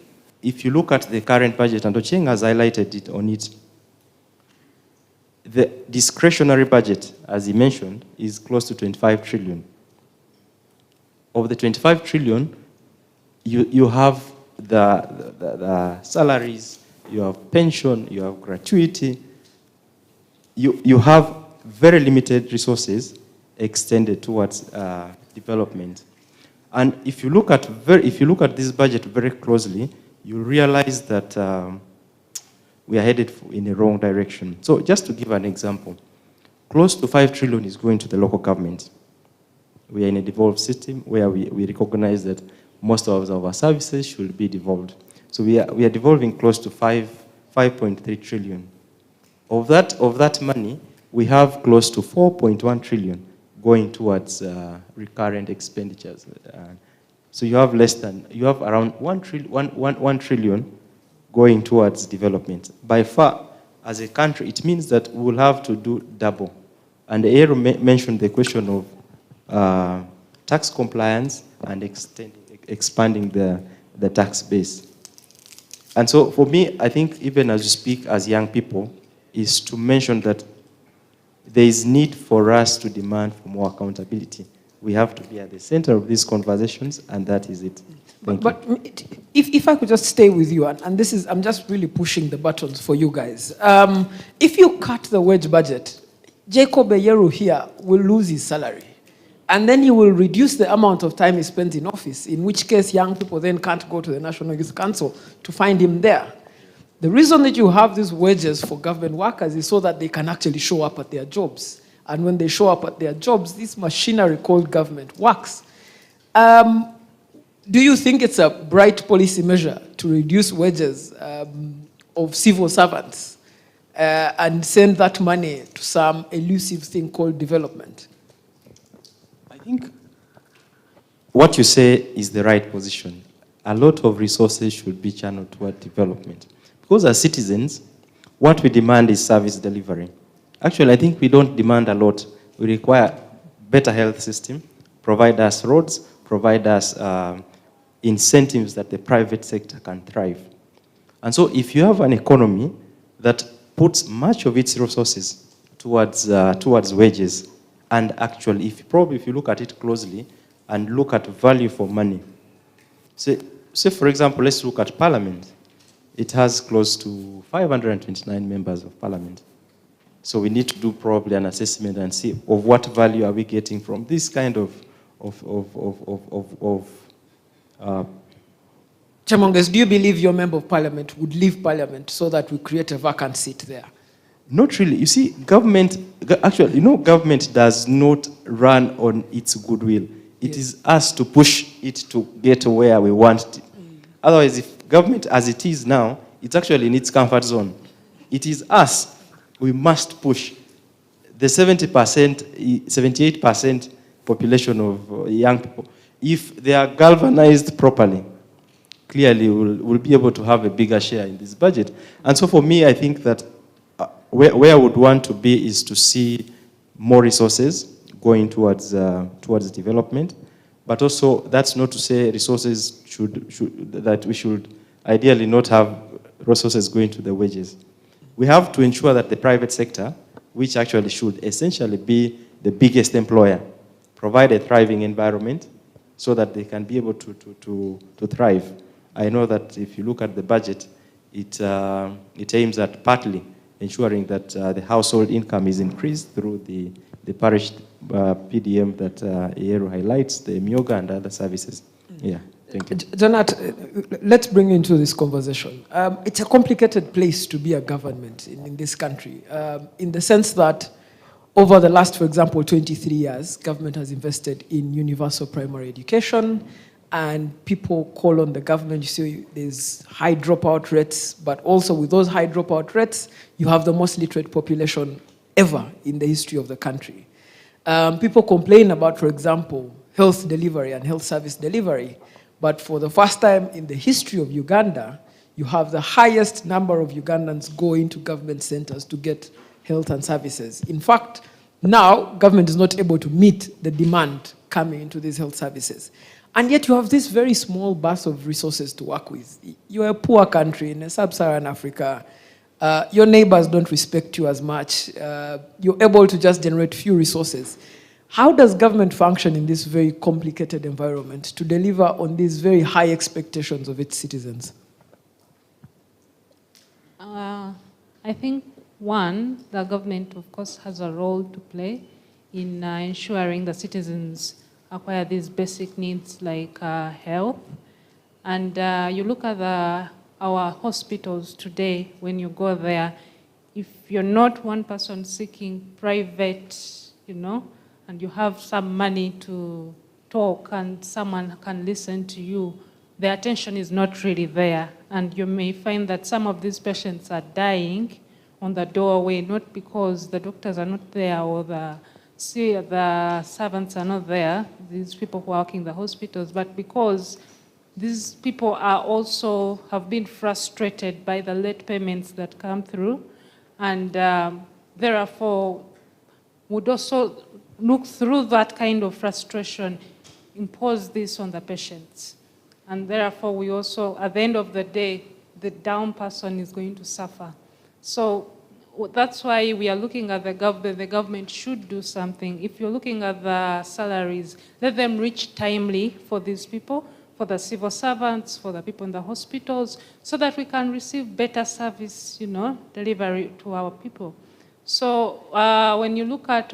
if you look at the current budget, and Ocheng has highlighted it on it, the discretionary budget, as he mentioned, is close to 25 trillion. Of the 25 trillion, you have the salaries, you have pension, you have gratuity, you have very limited resources extended towards development. And if you look at this budget very closely, you realize that we are headed in the wrong direction. So just to give an example, close to 5 trillion is going to the local government. We are in a devolved system where we recognize that most of our services should be devolved. So we are devolving close to 5.3 trillion. Of that money, we have close to 4.1 trillion going towards recurrent expenditures. So you have around 1 trillion going towards development. By far, as a country, it means that we will have to do double. And Eru mentioned the question of tax compliance and expanding the tax base. And so for me, I think even as you speak as young people, is to mention that there is need for us to demand for more accountability. We have to be at the center of these conversations, and that is it. But if I could just stay with you, and this is, I'm just really pushing the buttons for you guys. If you cut the wage budget, Jacob Eyeru here will lose his salary. And then he will reduce the amount of time he spends in office, in which case young people then can't go to the National Youth Council to find him there. The reason that you have these wages for government workers is so that they can actually show up at their jobs. And when they show up at their jobs, this machinery called government works. do you think it's a bright policy measure to reduce wages of civil servants and send that money to some elusive thing called development? I think what you say is the right position. A lot of resources should be channeled toward development. Because as citizens, what we demand is service delivery. Actually, I think we don't demand a lot. We require better health system, provide us roads, provide us incentives that the private sector can thrive. And so if you have an economy that puts much of its resources towards wages, and actually, if you look at it closely and look at value for money, say for example, let's look at Parliament. It has close to 529 members of Parliament. So we need to do probably an assessment and see of what value are we getting from this kind of Chemonges, do you believe your member of Parliament would leave Parliament so that we create a vacant seat there? Not really. You see, government does not run on its goodwill. It is us to push it to get to where we want it. Otherwise, if government as it is now, it's actually in its comfort zone. It is us. We must push. The 78% population of young people, if they are galvanized properly, clearly we'll be able to have a bigger share in this budget. And so for me, I think that where I would want to be is to see more resources going towards development. But also, that's not to say resources that we should ideally not have resources going to the wages. We have to ensure that the private sector, which actually should essentially be the biggest employer, provide a thriving environment so that they can be able to thrive. I know that if you look at the budget, it aims at partly ensuring that the household income is increased through the parish PDM that Yeru highlights, the Myoga and other services. Yeah, thank you. Janet, let's bring into this conversation. It's a complicated place to be a government in this country, in the sense that over the last, for example, 23 years, government has invested in universal primary education, and people call on the government. You see there's high dropout rates, but also with those high dropout rates, you have the most literate population ever in the history of the country. People complain about, for example, health delivery and health service delivery, but for the first time in the history of Uganda, you have the highest number of Ugandans going to government centers to get health and services. In fact, now government is not able to meet the demand coming into these health services. And yet you have this very small bus of resources to work with. You're a poor country in sub-Saharan Africa. Your neighbors don't respect you as much. You're able to just generate few resources. How does government function in this very complicated environment to deliver on these very high expectations of its citizens? I think, one, the government, of course, has a role to play in ensuring the citizens acquire these basic needs like health. And you look at our hospitals today, when you go there, if you're not one person seeking private, and you have some money to talk and someone can listen to you, the attention is not really there. And you may find that some of these patients are dying on the doorway, not because the doctors are not there or the servants are not there, these people who are working in the hospitals, but because these people have been frustrated by the late payments that come through, and therefore would also look through that kind of frustration, impose this on the patients. And therefore we also, at the end of the day, the down person is going to suffer. So that's why we are looking at the government should do something. If you're looking at the salaries, let them reach timely for these people, for the civil servants, for the people in the hospitals, so that we can receive better service, delivery to our people. So when you look at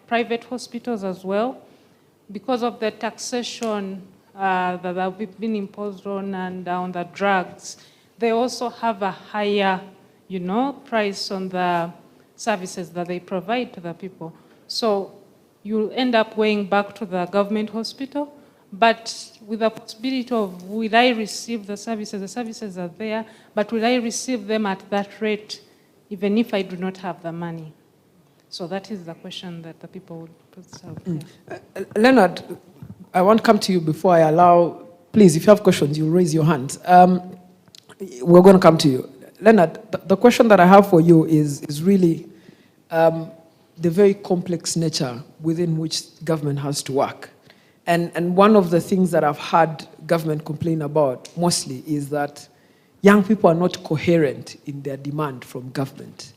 private hospitals as well, because of the taxation that have been imposed on and on the drugs, they also have a higher price on the services that they provide to the people. So you'll end up going back to the government hospital, but with the possibility of will I receive the services are there, but will I receive them at that rate even if I do not have the money? So that is the question that the people would put themselves. Yeah. Leonard, I want to come to you before I allow, please, if you have questions, you raise your hand. We're going to come to you. Leonard, the question that I have for you is really the very complex nature within which government has to work. And one of the things that I've heard government complain about mostly is that young people are not coherent in their demand from government.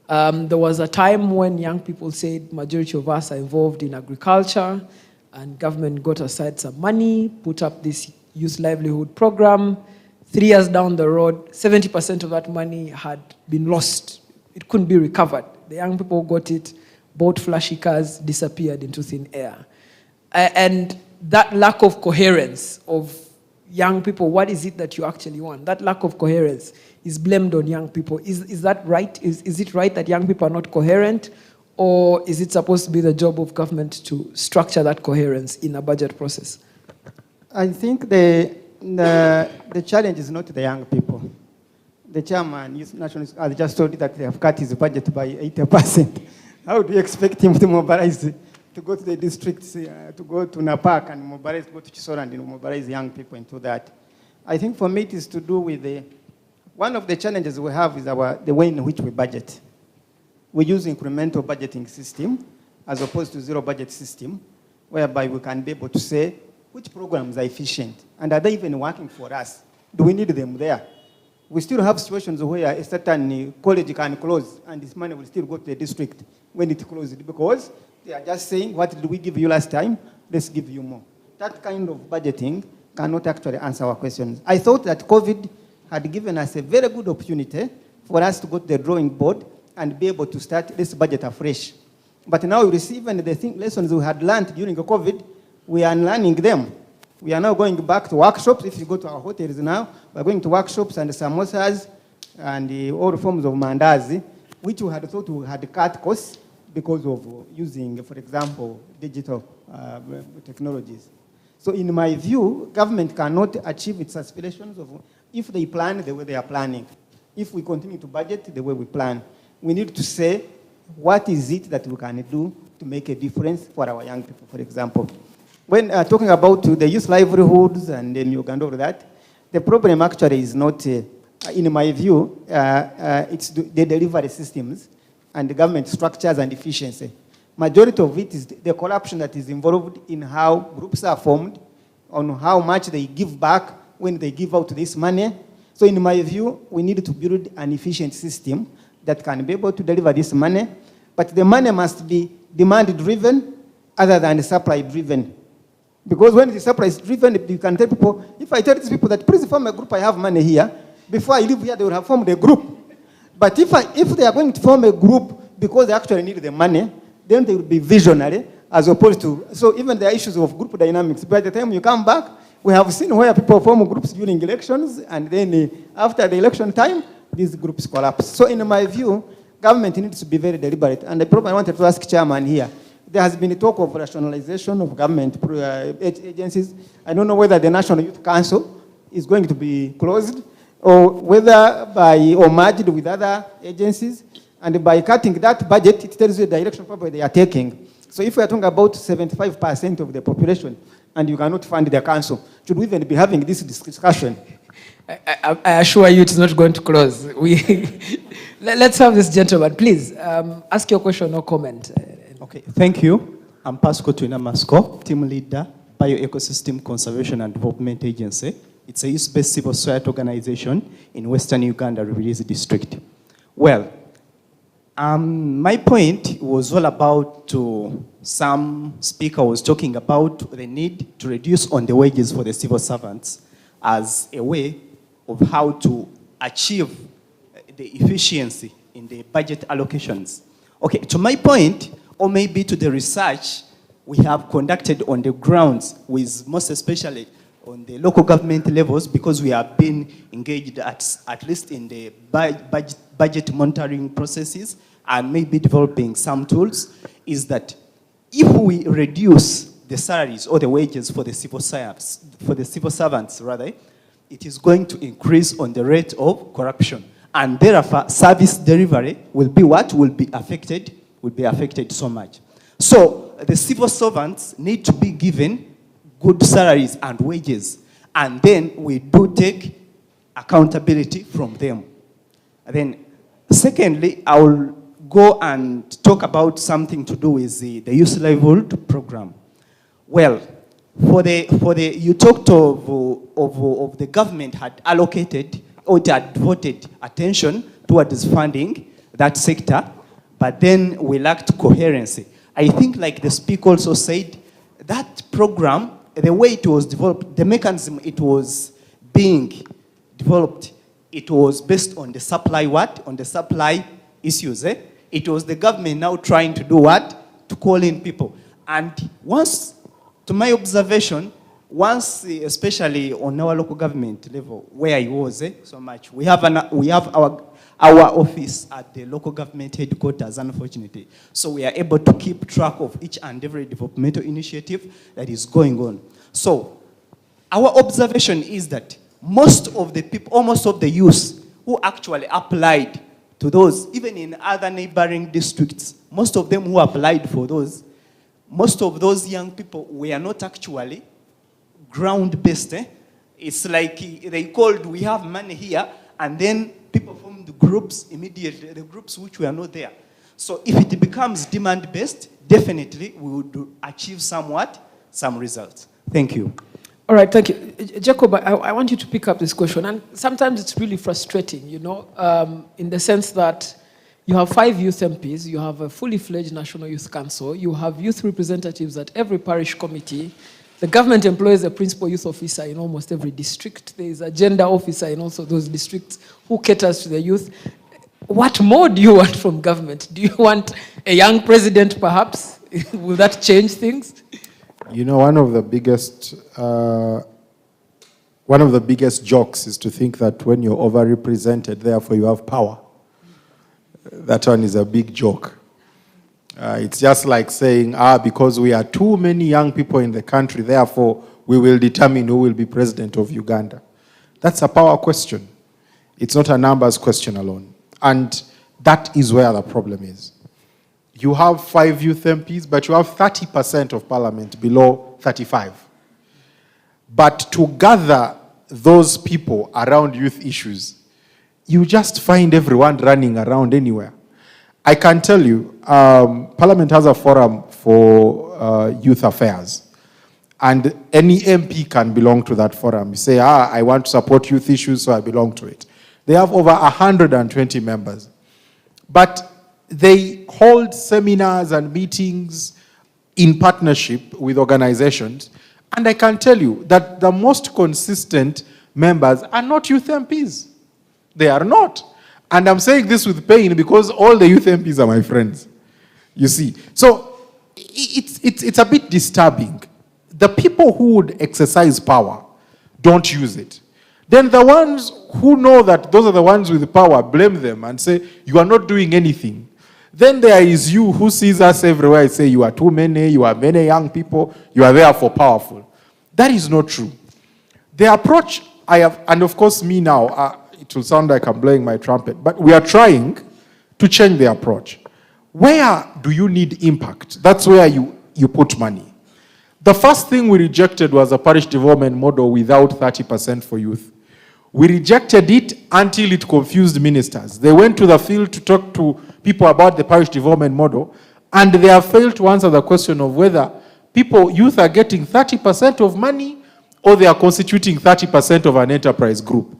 There was a time when young people said majority of us are involved in agriculture, and government got aside some money, put up this youth livelihood program. 3 years down the road, 70% of that money had been lost. It couldn't be recovered. The young people got it, bought flashy cars, disappeared into thin air. And that lack of coherence of young people, what is it that you actually want? That lack of coherence is blamed on young people. Is that right? Is it right that young people are not coherent? Or is it supposed to be the job of government to structure that coherence in a budget process? I think the challenge is not the young people. The chairman, Youth Nationalist, has just told you that they have cut his budget by 80%. How do you expect him to mobilize, to go to the districts, to go to Napak and mobilize, go to Chisora and mobilize young people into that? I think for me it is to do with one of the challenges we have is the way in which we budget. We use incremental budgeting system as opposed to zero budget system, whereby we can be able to say which programs are efficient and are they even working for us? Do we need them there? We still have situations where a certain college can close and this money will still go to the district when it closes because they are just saying, what did we give you last time? Let's give you more. That kind of budgeting cannot actually answer our questions. I thought that COVID had given us a very good opportunity for us to go to the drawing board and be able to start this budget afresh. But now you receive and the lessons we had learned during the COVID, we are unlearning them. We are now going back to workshops. If you go to our hotels now, we're going to workshops and samosas and all forms of mandazi, which we had thought we had cut costs because of using, for example, digital technologies. So in my view, government cannot achieve its aspirations if they plan the way they are planning. If we continue to budget the way we plan, we need to say, what is it that we can do to make a difference for our young people, for example. When talking about the youth livelihoods and in Uganda, all that, the problem actually is not, in my view, it's the delivery systems and the government structures and efficiency. Majority of it is the corruption that is involved in how groups are formed, on how much they give back when they give out this money. So in my view, we need to build an efficient system that can be able to deliver this money, but the money must be demand-driven other than supply-driven. Because when the supply is driven, you can tell people, if I tell these people that please form a group, I have money here, before I leave here, they will have formed a group. But if they are going to form a group because they actually need the money, then they will be visionary as opposed to, so even the issues of group dynamics, by the time you come back, we have seen where people form groups during elections, and then after the election time, these groups collapse. So in my view, government needs to be very deliberate. And I probably wanted to ask Chairman here, there has been a talk of rationalization of government agencies. I don't know whether the National Youth Council is going to be closed or whether or merged with other agencies. And by cutting that budget, it tells you the direction probably they are taking. So if we are talking about 75% of the population and you cannot fund the council, should we even be having this discussion? I assure you it's not going to close. Let's have this gentleman. Please, ask your question or comment. Okay, thank you. I'm Pascal Tuinamasco, team leader, Bioecosystem Conservation and Development Agency. It's a youth-based civil society organization in Western Uganda, Rubirizi district. Well, my point was all about some speaker was talking about the need to reduce on the wages for the civil servants as a way of how to achieve the efficiency in the budget allocations. Okay, to my point, or maybe to the research we have conducted on the grounds with most especially on the local government levels, because we have been engaged at least in the budget monitoring processes and maybe developing some tools, is that if we reduce the salaries or the wages for the civil servants, rather, it is going to increase on the rate of corruption. And therefore, service delivery will be what? Will be affected so much. So the civil servants need to be given good salaries and wages. And then we do take accountability from them. And then secondly, I will go and talk about something to do with the youth livelihood program. Well, you talked of the government had allocated or it had devoted attention towards funding that sector, but then we lacked coherency. I think, like the speaker also said, that program, the way it was developed, the mechanism it was being developed, it was based on the supply what? On the supply issues. It was the government now trying to do what? To call in people. And once, to my observation, once, especially on our local government level, where I was so much, we have our office at the local government headquarters, unfortunately. So we are able to keep track of each and every developmental initiative that is going on. So our observation is that most of the people, almost of the youth who actually applied to those, even in other neighboring districts, most of them who applied for those, most of those young people were not actually ground-based. It's like they called, we have money here, and then people formed the groups immediately, the groups which were not there. So if it becomes demand-based, definitely we would achieve some results. Thank you. All right, thank you. Jacob, I want you to pick up this question. And sometimes it's really frustrating, you know, in the sense that you have 5 youth MPs, you have a fully fledged National Youth Council, you have youth representatives at every parish committee. The government employs a principal youth officer in almost every district. There is a gender officer in also those districts who caters to the youth. What more do you want from government? Do you want a young president, perhaps? Will that change things? You know, one of the biggest jokes is to think that when you're overrepresented, therefore you have power. That one is a big joke. It's just like saying, because we are too many young people in the country, therefore we will determine who will be president of Uganda. That's a power question. It's not a numbers question alone. And that is where the problem is. You have 5 youth MPs, but you have 30% of parliament below 35. But to gather those people around youth issues, you just find everyone running around anywhere. I can tell you, Parliament has a forum for youth affairs. And any MP can belong to that forum. You say, I want to support youth issues, so I belong to it. They have over 120 members. But they hold seminars and meetings in partnership with organizations. And I can tell you that the most consistent members are not youth MPs. They are not. And I'm saying this with pain because all the youth MPs are my friends. You see. So it's a bit disturbing. The people who would exercise power don't use it. Then the ones who know that those are the ones with the power blame them and say, you are not doing anything. Then there is you who sees us everywhere and say, you are too many, you are many young people, you are therefore powerful. That is not true. The approach I have, and of course me now, it will sound like I'm blowing my trumpet, but we are trying to change the approach. Where do you need impact? That's where you put money. The first thing we rejected was a parish development model without 30% for youth. We rejected it until it confused ministers. They went to the field to talk to people about the parish development model, and they have failed to answer the question of whether youth are getting 30% of money or they are constituting 30% of an enterprise group.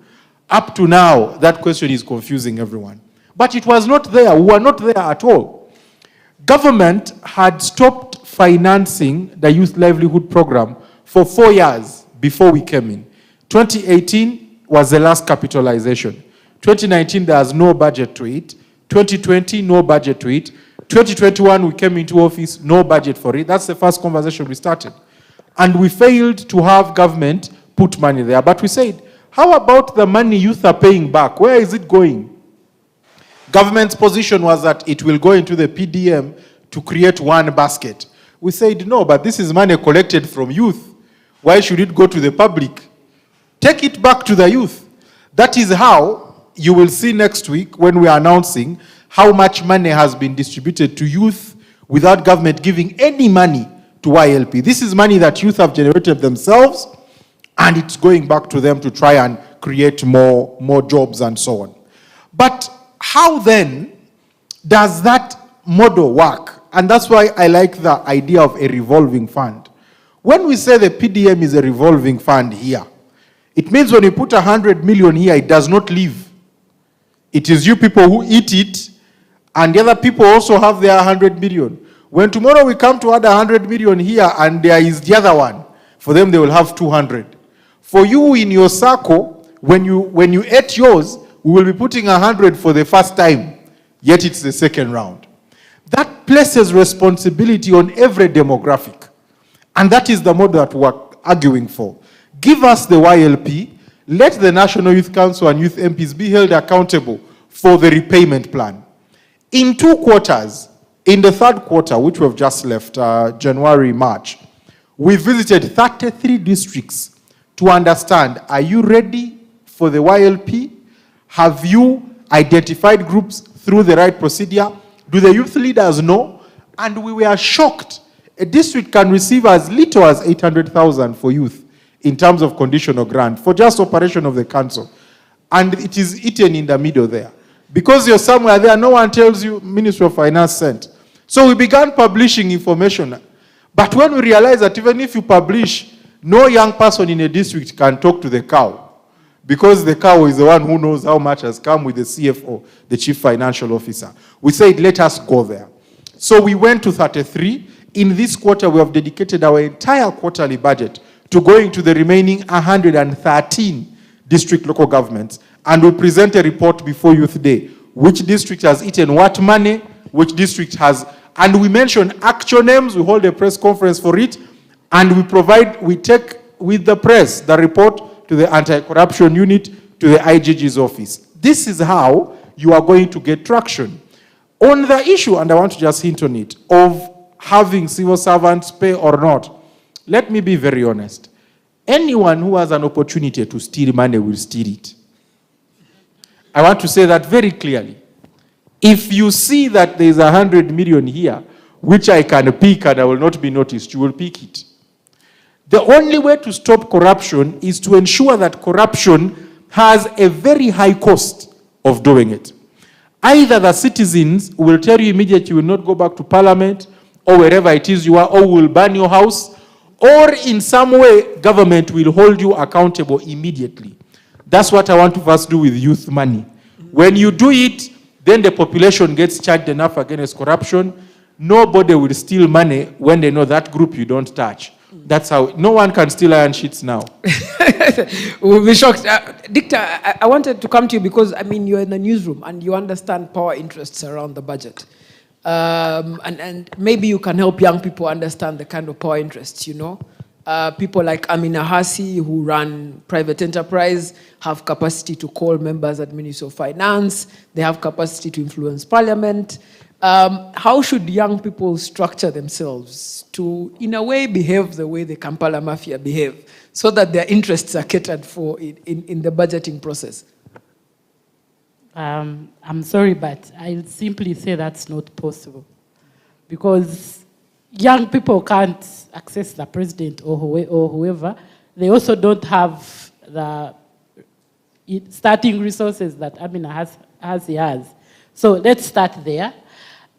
Up to now, that question is confusing everyone. But it was not there. We were not there at all. Government had stopped financing the youth livelihood program for 4 years before we came in. 2018 was the last capitalization. 2019, there was no budget to it. 2020, no budget to it. 2021, we came into office, no budget for it. That's the first conversation we started. And we failed to have government put money there. But we said, how about the money youth are paying back? Where is it going? Government's position was that it will go into the PDM to create one basket. We said, no, but this is money collected from youth. Why should it go to the public? Take it back to the youth. That is how you will see next week when we are announcing how much money has been distributed to youth without government giving any money to YLP. This is money that youth have generated themselves, and it's going back to them to try and create more jobs and so on. But how then does that model work? And that's why I like the idea of a revolving fund. When we say the PDM is a revolving fund here, it means when you put 100 million here, it does not leave. It is you people who eat it, and the other people also have their 100 million. When tomorrow we come to add 100 million here, and there is the other one, for them they will have 200. For you in your circle, when you ate yours, we will be putting 100 for the first time, yet it's the second round. That places responsibility on every demographic. And that is the model that we're arguing for. Give us the YLP, let the National Youth Council and youth MPs be held accountable for the repayment plan. In 2 quarters, in the 3rd quarter, which we've just left, January, March, we visited 33 districts to understand, are you ready for the YLP? Have you identified groups through the right procedure? Do the youth leaders know? And we were shocked. A district can receive as little as 800,000 for youth in terms of conditional grant for just operation of the council. And it is eaten in the middle there. Because you're somewhere there, no one tells you Ministry of Finance sent. So we began publishing information. But when we realized that even if you publish, no young person in a district can talk to the cow. Because the cow is the one who knows how much has come with the CFO, the Chief Financial Officer. We said, let us go there. So we went to 33. In this quarter, we have dedicated our entire quarterly budget to going to the remaining 113 district local governments. And we present a report before Youth Day. Which district has eaten what money, which district has... And we mention actual names, we hold a press conference for it, and we take with the press the report to the anti-corruption unit, to the IGG's office. This is how you are going to get traction. On the issue, and I want to just hint on it, of having civil servants pay or not, let me be very honest. Anyone who has an opportunity to steal money will steal it. I want to say that very clearly. If you see that there is 100 million here, which I can pick and I will not be noticed, you will pick it. The only way to stop corruption is to ensure that corruption has a very high cost of doing it. Either the citizens will tell you immediately you will not go back to parliament, or wherever it is you are, or will burn your house, or in some way government will hold you accountable immediately. That's what I want to first do with youth money. When you do it, then the population gets charged enough against corruption. Nobody will steal money when they know that group you don't touch. That's how, no one can steal iron sheets now. We'll be shocked. Dictor, I wanted to come to you because, I mean, you're in the newsroom and you understand power interests around the budget. And maybe you can help young people understand the kind of power interests, you know. People like Amina Hassi, who run private enterprise, have capacity to call members at Ministry of Finance. They have capacity to influence parliament. How should young people structure themselves to, in a way, behave the way the Kampala Mafia behave, so that their interests are catered for in the budgeting process? I'm sorry, but I'll simply say that's not possible. Because young people can't access the president or whoever. They also don't have the starting resources that Amina has. So let's start there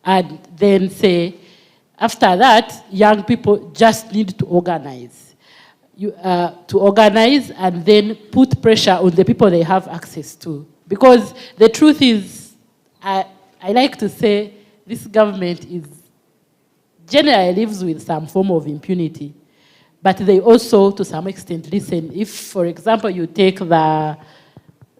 and then say, after that, young people just need to organize. To organize and then put pressure on the people they have access to. Because the truth is, I like to say, this government generally lives with some form of impunity. But they also, to some extent, listen. If, for example, you take the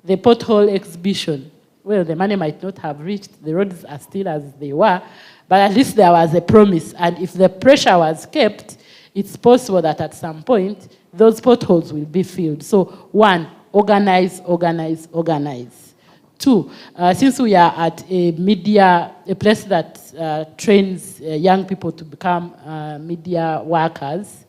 pothole exhibition, well, the money might not have reached, the roads are still as they were, but at least there was a promise. And if the pressure was kept, it's possible that at some point, those potholes will be filled. So, one, organize, organize, organize. Two, since we are at a place that trains young people to become media workers,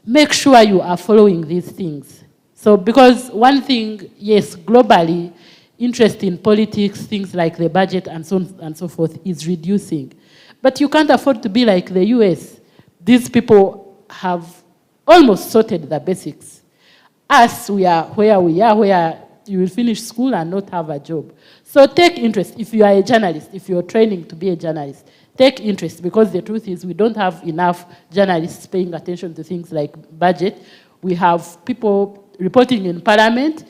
make sure you are following these things. So, because one thing, yes, globally, interest in politics, things like the budget and so on and so forth is reducing. But you can't afford to be like the US. These people have almost sorted the basics. Us, we are where we are, where you will finish school and not have a job. So take interest. If you are a journalist, if you're training to be a journalist, take interest, because the truth is we don't have enough journalists paying attention to things like budget. We have people reporting in Parliament,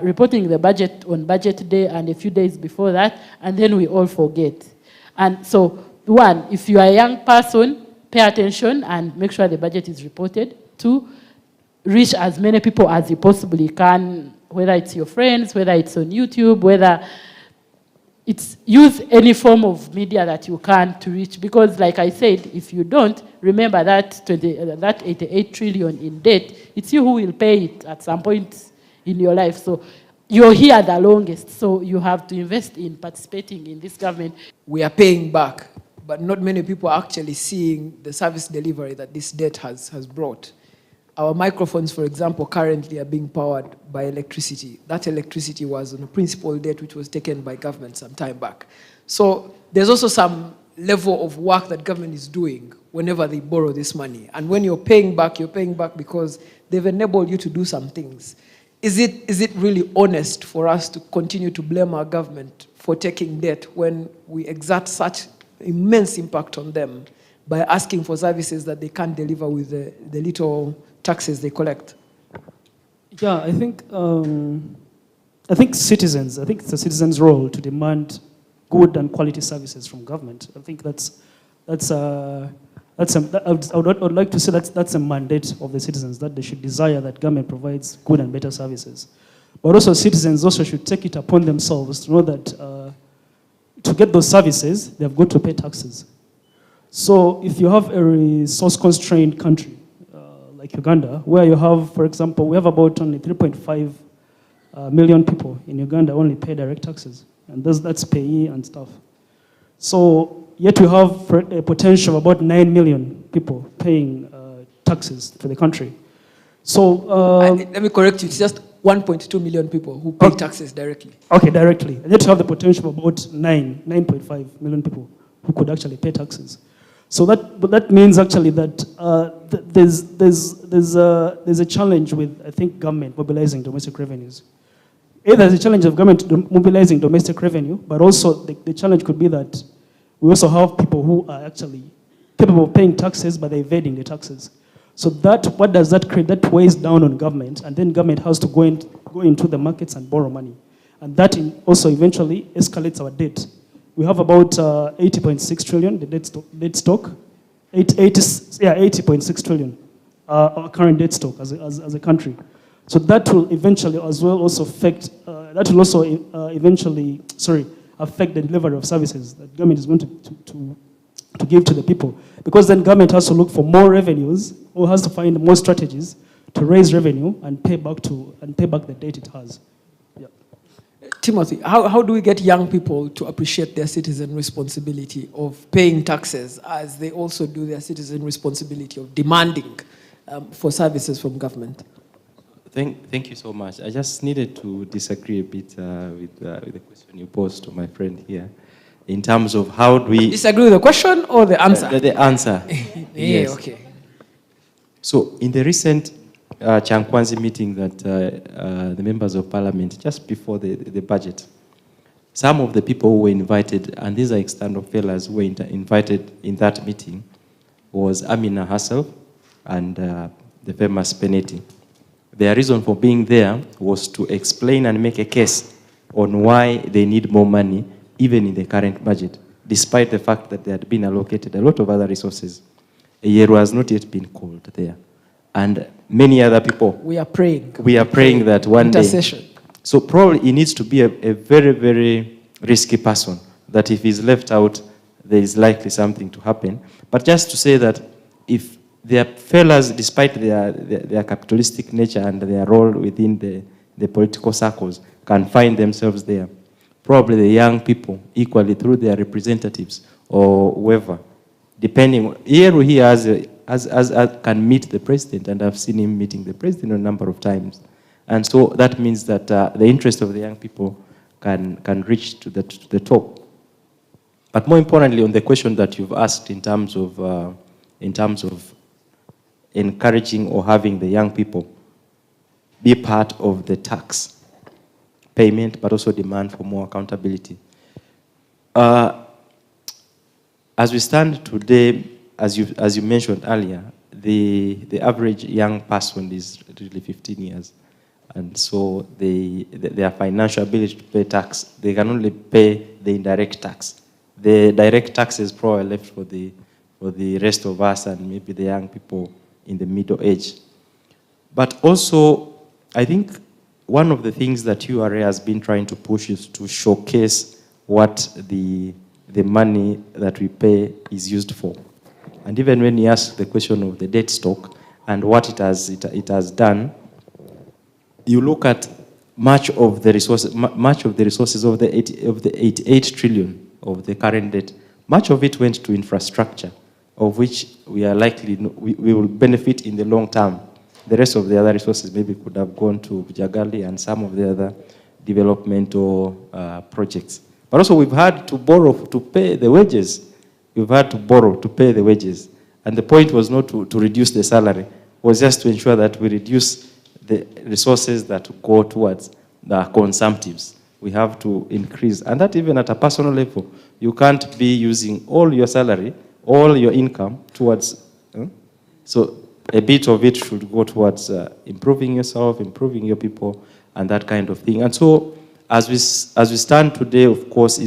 reporting the budget on budget day and a few days before that, and then we all forget. And so, one, if you are a young person, pay attention and make sure the budget is reported. Two, reach as many people as you possibly can, whether it's your friends, whether it's on YouTube, whether it's use any form of media that you can to reach. Because like I said, if you don't, remember that 88 trillion in debt, it's you who will pay it at some point in your life. So you're here the longest, so you have to invest in participating in this government. We are paying back, but not many people are actually seeing the service delivery that this debt has brought. Our microphones, for example, currently are being powered by electricity. That electricity was on a principal debt which was taken by government some time back. So there's also some level of work that government is doing whenever they borrow this money. And when you're paying back because they've enabled you to do some things. Is it really honest for us to continue to blame our government for taking debt when we exert such immense impact on them by asking for services that they can't deliver with the little taxes they collect? Yeah, I think it's a citizen's role to demand good and quality services from government. I think I would like to say that's a mandate of the citizens, that they should desire that government provides good and better services. But also citizens also should take it upon themselves to know that to get those services, they've got to pay taxes. So if you have a resource-constrained country, like Uganda, where you have, for example, we have about only 3.5 million people in Uganda only pay direct taxes, and that's payee and stuff. So yet we have a potential of about 9 million people paying taxes for the country. So let me correct you, it's just 1.2 million people who pay taxes directly. Okay, directly. And yet you have the potential of about 9.5 million people who could actually pay taxes. So that means actually that there's a challenge with, I think, government mobilizing domestic revenues. There's a challenge of government mobilizing domestic revenue, but also the challenge could be that we also have people who are actually capable of paying taxes, but they're evading the taxes. So what does that create? That weighs down on government, and then government has to go into the markets and borrow money. And that also eventually escalates our debt. We have about 80.6 trillion, the debt stock. 80.6 trillion, our current debt stock as a country. So that will eventually as well also affect, affect the delivery of services that government is going to give to the people. Because then government has to look for more revenues, or has to find more strategies to raise revenue and pay back the debt it has. Yeah. Timothy, how do we get young people to appreciate their citizen responsibility of paying taxes as they also do their citizen responsibility of demanding for services from government? Thank you so much. I just needed to disagree a bit with the question you posed to my friend here, in terms of how do we... Disagree with the question or the answer? The answer. Yes. Okay. So in the recent Chankwanzi meeting that the members of parliament, just before the budget, some of the people who were invited, and these are external fellows who were invited in that meeting, was Amina herself and the famous Peneti. Their reason for being there was to explain and make a case on why they need more money, even in the current budget, despite the fact that they had been allocated a lot of other resources. A year has not yet been called there. And many other people. We are praying. We are praying that one Intercession. day. So probably he needs to be a very, very risky person, that if he's left out, there is likely something to happen. But just to say that if their fellows, despite their capitalistic nature and their role within the political circles, can find themselves there. Probably the young people, equally through their representatives or whoever, depending. Here he can meet the president, and I've seen him meeting the president a number of times. And so that means that the interest of the young people can reach to the top. But more importantly, on the question that you've asked in terms of encouraging or having the young people be part of the tax payment, but also demand for more accountability. As we stand today, as you mentioned earlier, the average young person is really 15 years. And so their financial ability to pay tax, they can only pay the indirect tax. The direct tax is probably left for the rest of us and maybe the young people in the middle age. But also, I think one of the things that URA has been trying to push is to showcase what the money that we pay is used for. And even when you ask the question of the debt stock and what it has done, you look at much of the resources of the 88 trillion of the current debt, much of it went to infrastructure, of which we are likely, we will benefit in the long term. The rest of the other resources maybe could have gone to Jagali and some of the other developmental projects. But also we've had to borrow to pay the wages. We've had to borrow to pay the wages. And the point was not to reduce the salary, it was just to ensure that we reduce the resources that go towards the consumptives. We have to increase. And that even at a personal level, you can't be using all your salary, all your income towards, so a bit of it should go towards improving yourself, improving your people, and that kind of thing. And so, as we stand today, of course,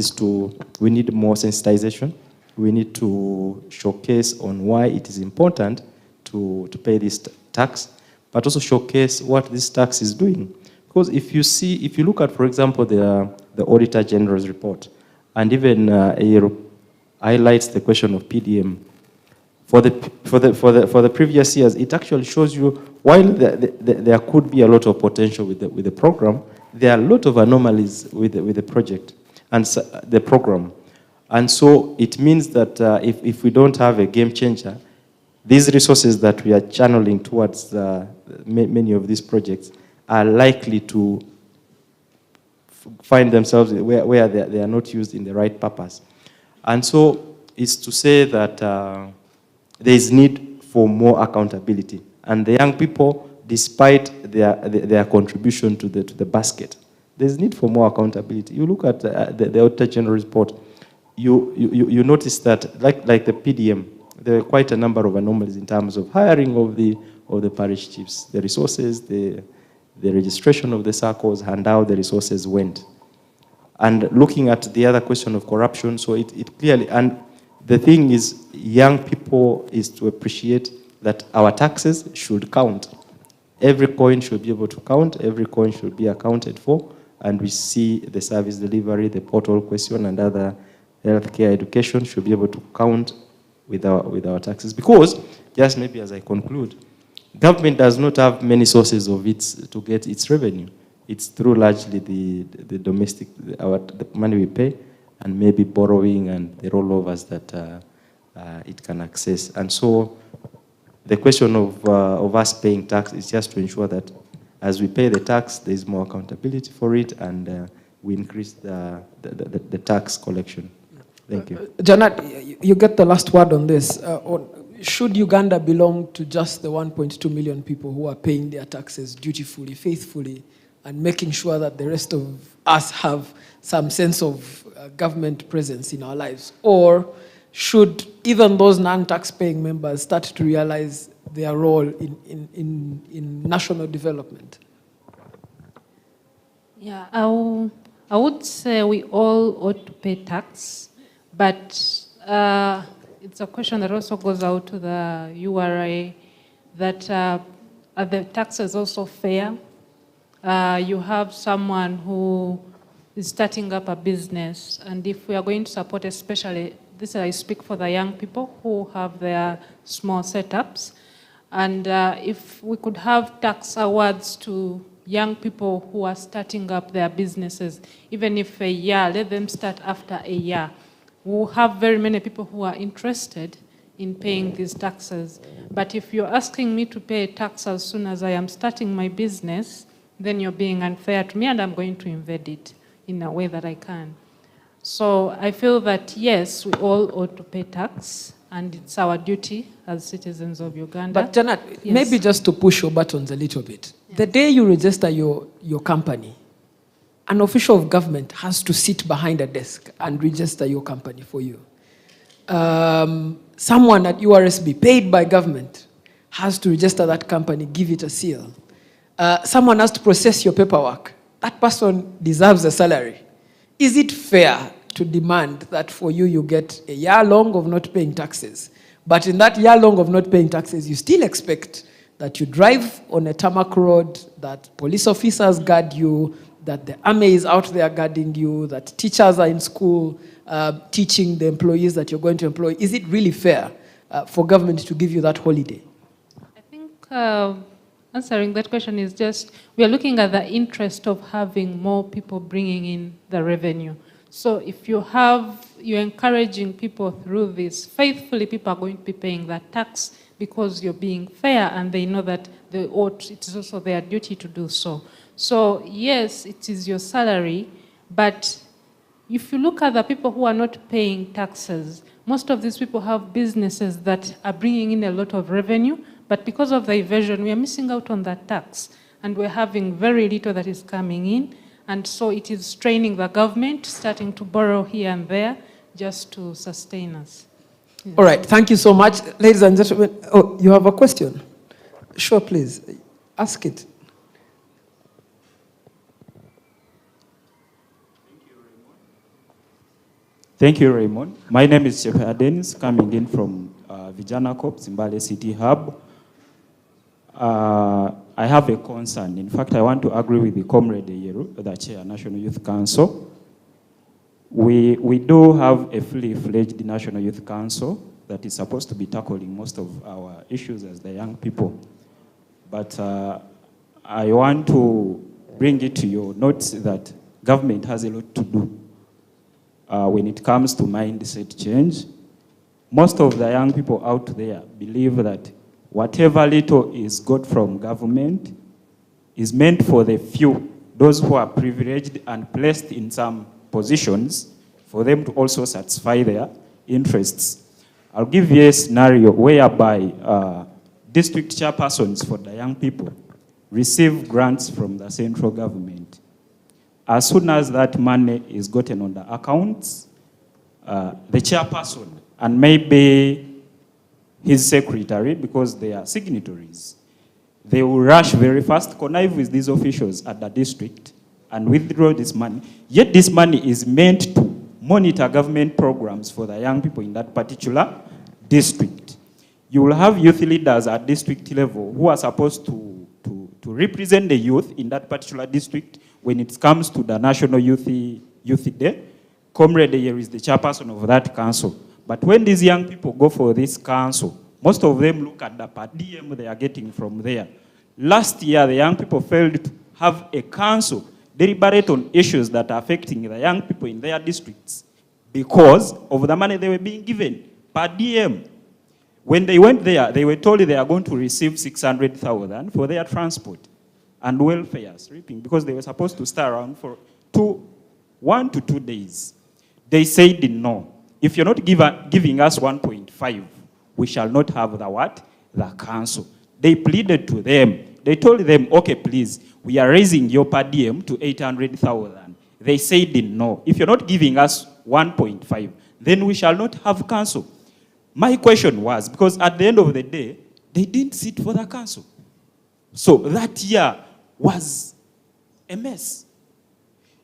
we need more sensitization. We need to showcase on why it is important to pay this tax, but also showcase what this tax is doing. Because if you look at, for example, the Auditor General's report, and even highlights the question of PDM, for the previous years, it actually shows you, while there could be a lot of potential with the program, there are a lot of anomalies with the project and the program. And so it means that if we don't have a game changer, these resources that we are channeling towards many of these projects are likely to find themselves where they are not used in the right purpose. And so it's to say that there is need for more accountability. And the young people, despite their contribution to the basket, there's need for more accountability. You look at the Auditor General report, you notice that, like the PDM, there are quite a number of anomalies in terms of hiring of the parish chiefs, the resources, the registration of the circles, and how the resources went. And looking at the other question of corruption, so it clearly, and the thing is, young people is to appreciate that our taxes should count. Every coin should be able to count, every coin should be accounted for, and we see the service delivery, the portal question, and other healthcare education should be able to count with our taxes. Because, just maybe as I conclude, government does not have many sources of to get its revenue. It's through largely the domestic, the money we pay, and maybe borrowing and the rollovers that it can access. And so the question of us paying tax is just to ensure that as we pay the tax, there is more accountability for it, and we increase the tax collection. Thank you. Janet, you get the last word on this. Should Uganda belong to just the 1.2 million people who are paying their taxes dutifully, faithfully, and making sure that the rest of us have some sense of government presence in our lives? Or should even those non-tax-paying members start to realize their role in national development? Yeah, I would say we all ought to pay tax, but it's a question that also goes out to the URA, that are the taxes also fair? You have someone who is starting up a business, and if we are going to support, especially, this I speak for the young people who have their small setups, and if we could have tax awards to young people who are starting up their businesses, even if a year, let them start after a year. We'll have very many people who are interested in paying these taxes. But if you're asking me to pay a tax as soon as I am starting my business, then you're being unfair to me and I'm going to invade it in a way that I can. So I feel that yes, we all ought to pay tax and it's our duty as citizens of Uganda. But Janet, Yes. maybe just to push your buttons a little bit. The day you register your company, an official of government has to sit behind a desk and register your company for you. Someone at URSB paid by government has to register that company, give it a seal. Someone has to process your paperwork. That person deserves a salary. Is it fair to demand that for you, you get a year long of not paying taxes, but in that year long of not paying taxes, you still expect that you drive on a tarmac road, that police officers guard you, that the army is out there guarding you, that teachers are in school teaching the employees that you're going to employ? Is it really fair for government to give you that holiday? I think answering that question is just, we are looking at the interest of having more people bringing in the revenue. So if you're encouraging people through this, faithfully people are going to be paying that tax because you're being fair and they know that they ought, it is also their duty to do so. So yes, it is your salary, but if you look at the people who are not paying taxes, most of these people have businesses that are bringing in a lot of revenue, but because of the evasion, we are missing out on that tax, and we're having very little that is coming in, and so it is straining the government, starting to borrow here and there, just to sustain us. All right, thank you so much. Ladies and gentlemen, oh, you have a question? Sure, please, ask it. Thank you, Raymond. My name is Shepherd Dennis, coming in from Vijana Corp, Zimbabwe City Hub. I have a concern. In fact, I want to agree with the Comrade Yeru, the Chair, National Youth Council. We do have a fully-fledged National Youth Council that is supposed to be tackling most of our issues as the young people. But I want to bring it to your notice that government has a lot to do when it comes to mindset change. Most of the young people out there believe that whatever little is got from government is meant for the few, those who are privileged and placed in some positions, for them to also satisfy their interests. I'll give you a scenario whereby district chairpersons for the young people receive grants from the central government. As soon as that money is gotten on the accounts, the chairperson and maybe his secretary, because they are signatories, they will rush very fast, connive with these officials at the district and withdraw this money. Yet this money is meant to monitor government programs for the young people in that particular district. You will have youth leaders at district level who are supposed to represent the youth in that particular district when it comes to the National Youth Day. Comrade here is the chairperson of that council. But when these young people go for this council, most of them look at the per diem they are getting from there. Last year, the young people failed to have a council deliberate on issues that are affecting the young people in their districts because of the money they were being given per diem. When they went there, they were told they are going to receive 600,000 for their transport and welfare stripping because they were supposed to stay around for 1 to 2 days. They said no. If you're not giving us 1.5, we shall not have the what? The council. They pleaded to them. They told them, okay, please, we are raising your per diem to 800,000. They said no. If you're not giving us 1.5, then we shall not have council. My question was, because at the end of the day, they didn't sit for the council. So that year was a mess.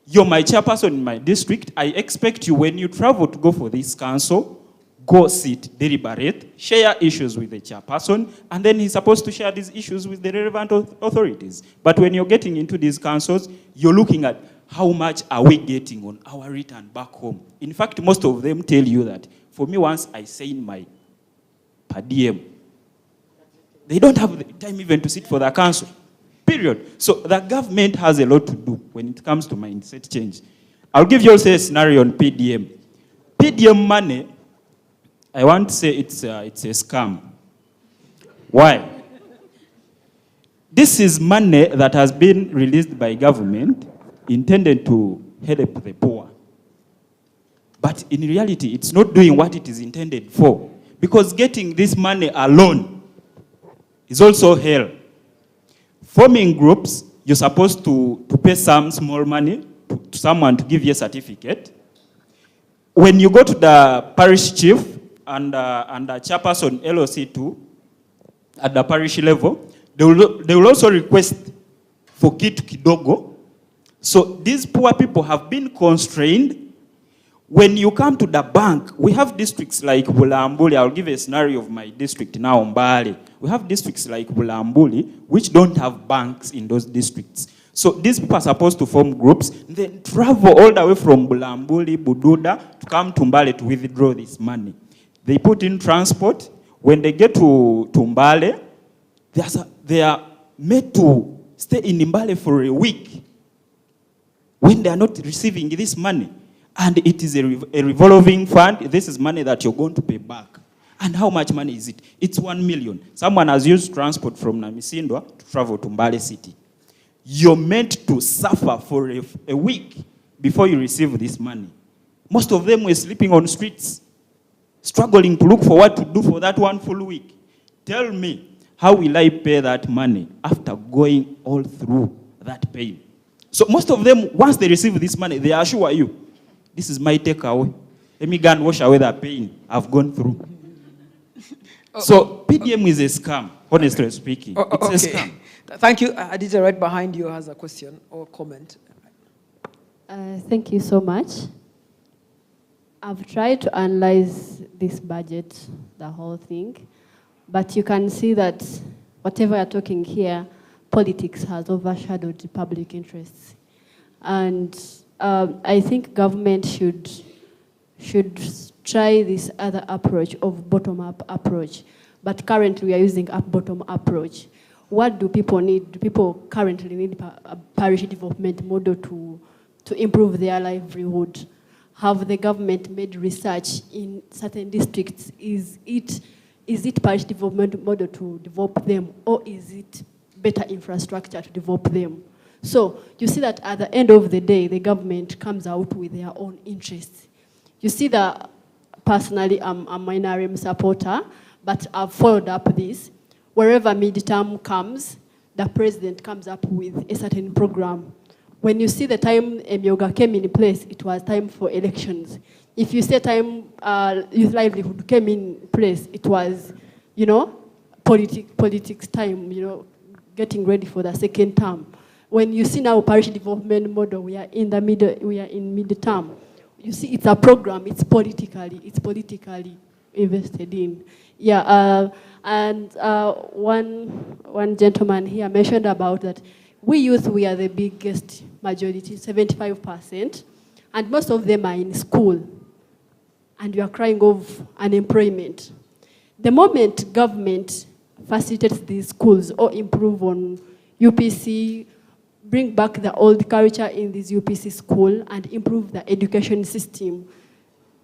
You're my chairperson in my district. I expect you, when you travel to go for this council, go sit, deliberate, share issues with the chairperson, and then he's supposed to share these issues with the relevant authorities. But when you're getting into these councils, you're looking at how much are we getting on our return back home. In fact, most of them tell you that, for me, once I sign my per diem, they don't have the time even to sit for the council. Period. So the government has a lot to do when it comes to mindset change. I'll give you also a scenario on PDM. PDM money, I want to say it's a scam. Why? This is money that has been released by government intended to help the poor. But in reality, it's not doing what it is intended for. Because getting this money alone is also hell. Forming groups, you're supposed to pay some small money to someone to give you a certificate. When you go to the parish chief and the chairperson LOC2 at the parish level, they will also request for kitu kidogo. So these poor people have been constrained. When you come to the bank, we have districts like Bulambuli. I'll give a scenario of my district now, Mbale. We have districts like Bulambuli, which don't have banks in those districts. So these people are supposed to form groups, then travel all the way from Bulambuli, Bududa, to come to Mbale to withdraw this money. They put in transport. When they get to Mbale, they are made to stay in Mbale for a week when they are not receiving this money. And it is a revolving fund. This is money that you're going to pay back. And how much money is it? It's 1 million. Someone has used transport from Namisindwa to travel to Mbale City. You're meant to suffer for a week before you receive this money. Most of them were sleeping on streets, struggling to look for what to do for that one full week. Tell me, how will I pay that money after going all through that pain? So most of them, once they receive this money, they assure you, this is my takeaway. Let me go and wash away that pain I've gone through. So PDM is a scam, honestly speaking. It's a scam. Thank you. Adija, right behind you, has a question or comment. Thank you so much. I've tried to analyze this budget, the whole thing, but you can see that whatever you're talking here, politics has overshadowed the public interests. And I think government should try this other approach of bottom-up approach. But currently we are using a bottom approach. What do people need? Do people currently need a parish development model to improve their livelihood? Have the government made research in certain districts? Is it parish development model to develop them, or is it better infrastructure to develop them? So you see that at the end of the day, the government comes out with their own interests. You see that personally, I'm a Minarium supporter, but I've followed up this. Wherever midterm comes, the president comes up with a certain program. When you see the time Emyoga came in place, it was time for elections. If you say time youth livelihood came in place, it was, politics time, getting ready for the second term. When you see now parish development model, we are in mid-term. You see, it's a program. It's politically invested in. Yeah, and one gentleman here mentioned about that. We youth, we are the biggest majority, 75%, and most of them are in school, and we are crying of unemployment. The moment government facilitates these schools or improve on UPC, bring back the old culture in this UPC school and improve the education system,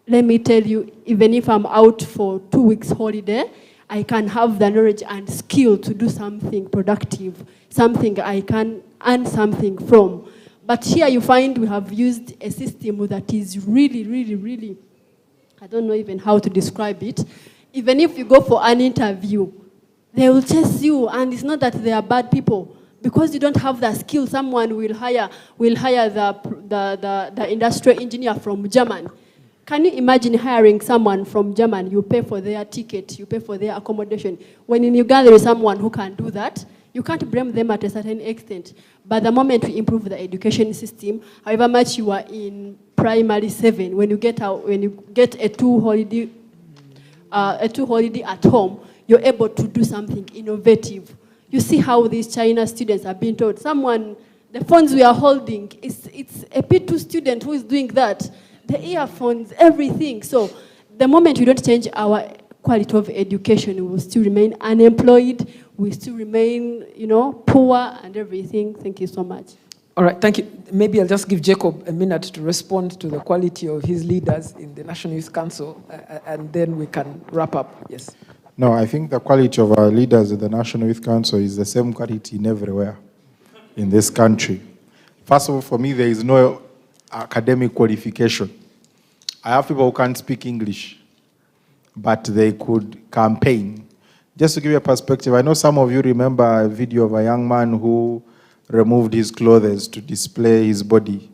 let me tell you, even if I'm out for 2 weeks holiday, I can have the knowledge and skill to do something productive, something I can earn something from. But here you find we have used a system that is really, I don't know even how to describe it. Even if you go for an interview, they will chase you, and it's not that they are bad people. Because you don't have the skill, someone will hire the industrial engineer from Germany. Can you imagine hiring someone from Germany? You pay for their ticket, you pay for their accommodation. When in Uganda there is someone who can do that, you can't blame them at a certain extent. But the moment we improve the education system, however much you are in primary 7, when you get a two holiday at home, you're able to do something innovative. You see how these China students are being told. The phones we are holding, it's a P2 student who is doing that. The earphones, everything. So the moment we don't change our quality of education, we will still remain unemployed, we we still remain, poor and everything. Thank you so much. All right, thank you. Maybe I'll just give Jacob a minute to respond to the quality of his leaders in the National Youth Council, and then we can wrap up. Yes. No, I think the quality of our leaders in the National Youth Council is the same quality in everywhere in this country. First of all, for me, there is no academic qualification. I have people who can't speak English, but they could campaign. Just to give you a perspective, I know some of you remember a video of a young man who removed his clothes to display his body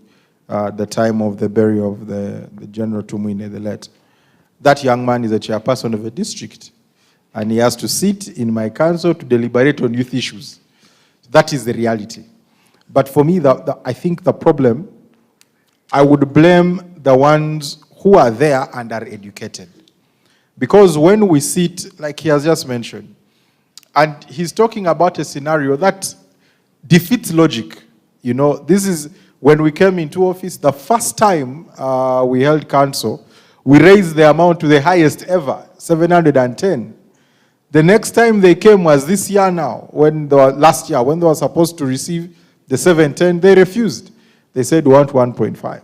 at the time of the burial of the General Tumwine, the late. That young man is a chairperson of a district, and he has to sit in my council to deliberate on youth issues. That is the reality. But for me, I think the problem, I would blame the ones who are there and are educated. Because when we sit, like he has just mentioned, and he's talking about a scenario that defeats logic. This is when we came into office, the first time we held council, we raised the amount to the highest ever, 710. The next time they came was this year now, last year, when they were supposed to receive the 710, they refused. They said, we want 1.5.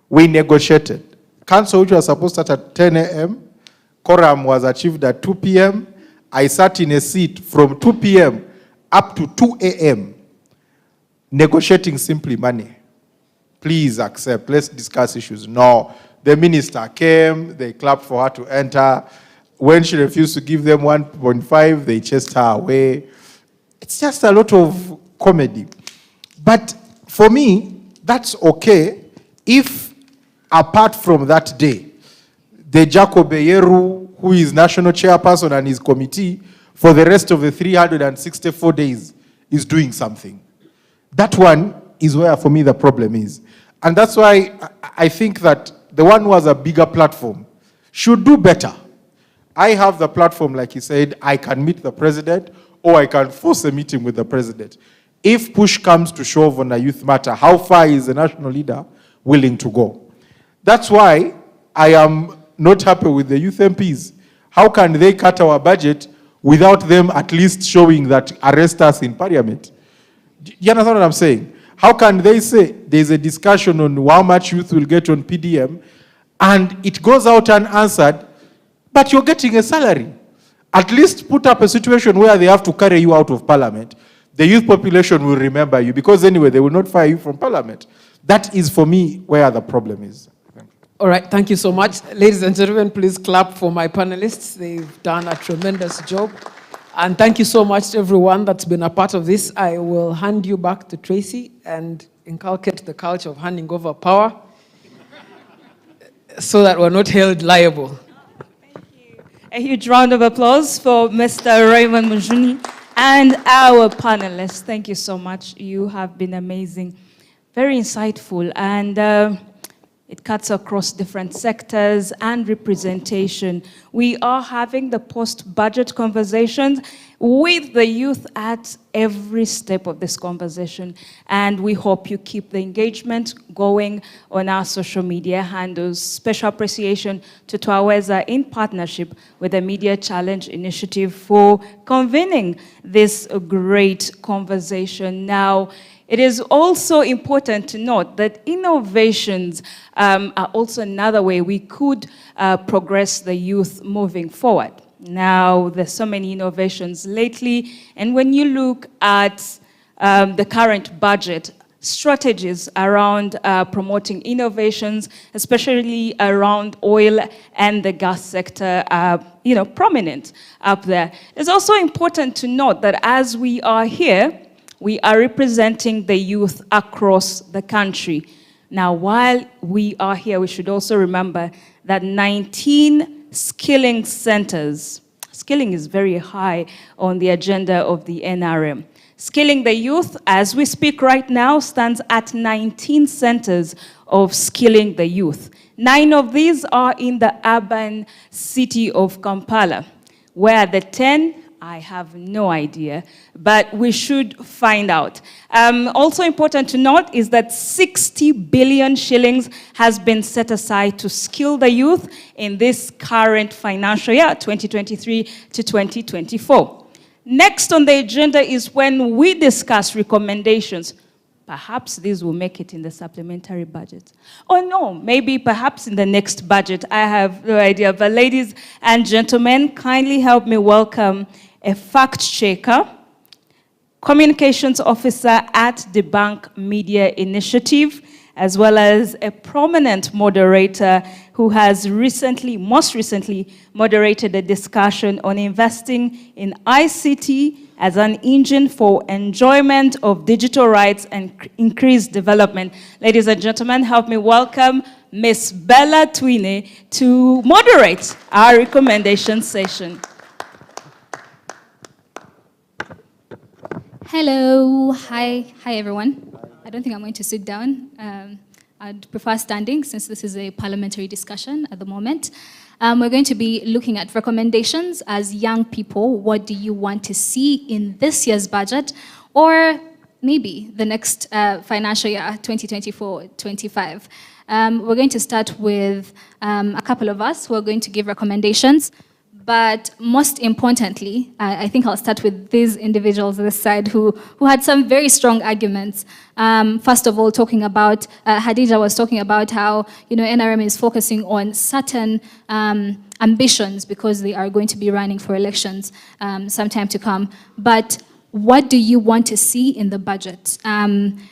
We negotiated. Council, which was supposed to start at 10 a.m., quorum was achieved at 2 p.m. I sat in a seat from 2 p.m. up to 2 a.m., negotiating simply money. Please accept, let's discuss issues. No, the minister came, they clapped for her to enter. When she refused to give them 1.5, they chased her away. It's just a lot of comedy. But for me, that's okay if, apart from that day, the Jacob Beyeru, who is national chairperson and his committee, for the rest of the 364 days, is doing something. That one is where, for me, the problem is. And that's why I think that the one who has a bigger platform should do better. I have the platform, like he said, I can meet the president, or I can force a meeting with the president. If push comes to shove on a youth matter, how far is the national leader willing to go? That's why I am not happy with the youth MPs. How can they cut our budget without them at least showing that arrest us in parliament? Do you understand what I'm saying? How can they say there's a discussion on how much youth will get on PDM, and it goes out unanswered, but you're getting a salary? At least put up a situation where they have to carry you out of parliament. The youth population will remember you, because anyway, they will not fire you from parliament. That is, for me, where the problem is. All right, thank you so much. Ladies and gentlemen, please clap for my panelists. They've done a tremendous job. And thank you so much to everyone that's been a part of this. I will hand you back to Tracy and inculcate the culture of handing over power so that we're not held liable. Thank you. A huge round of applause for Mr. Raymond Mujuni and our panelists. Thank you so much. You have been amazing, very insightful, and it cuts across different sectors and representation. We are having the post-budget conversations with the youth at every step of this conversation. And we hope you keep the engagement going on our social media handles. Special appreciation to Twaweza in partnership with the Media Challenge Initiative for convening this great conversation. Now, it is also important to note that innovations are also another way we could progress the youth moving forward. Now, there's so many innovations lately, and when you look at the current budget, strategies around promoting innovations, especially around oil and the gas sector, are prominent up there. It's also important to note that as we are here, we are representing the youth across the country. Now, while we are here, we should also remember that 19 skilling centers, skilling is very high on the agenda of the NRM. Skilling the youth, as we speak right now, stands at 19 centers of skilling the youth. 9 of these are in the urban city of Kampala, where the 10, I have no idea, but we should find out. Also important to note is that 60 billion shillings has been set aside to skill the youth in this current financial year, 2023 to 2024. Next on the agenda is when we discuss recommendations. Perhaps these will make it in the supplementary budget. Or no, maybe perhaps in the next budget. I have no idea. But ladies and gentlemen, kindly help me welcome a fact checker, communications officer at the Bank Media Initiative, as well as a prominent moderator who has most recently moderated a discussion on investing in ICT as an engine for enjoyment of digital rights and increased development. Ladies and gentlemen, help me welcome Ms. Bella Twine to moderate our recommendation session. Hello, hi everyone. I don't think I'm going to sit down. I'd prefer standing since this is a parliamentary discussion at the moment. We're going to be looking at recommendations as young people. What do you want to see in this year's budget or maybe the next financial year, 2024-25? We're going to start with a couple of us who are going to give recommendations. But most importantly, I think I'll start with these individuals on this side who had some very strong arguments. First of all, talking about, Hadija was talking about how NRM is focusing on certain ambitions because they are going to be running for elections sometime to come. But what do you want to see in the budget?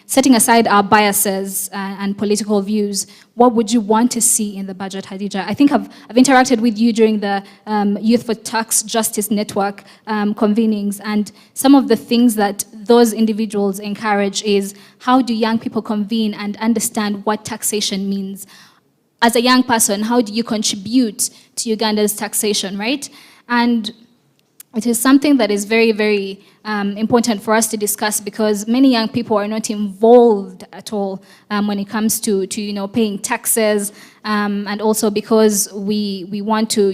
Setting aside our biases and political views, what would you want to see in the budget, Hadija? I think I've interacted with you during the Youth for Tax Justice Network convenings, and some of the things that those individuals encourage is how do young people convene and understand what taxation means? As a young person, how do you contribute to Uganda's taxation, right? And it is something that is very, very important for us to discuss because many young people are not involved at all when it comes to paying taxes, and also because we want to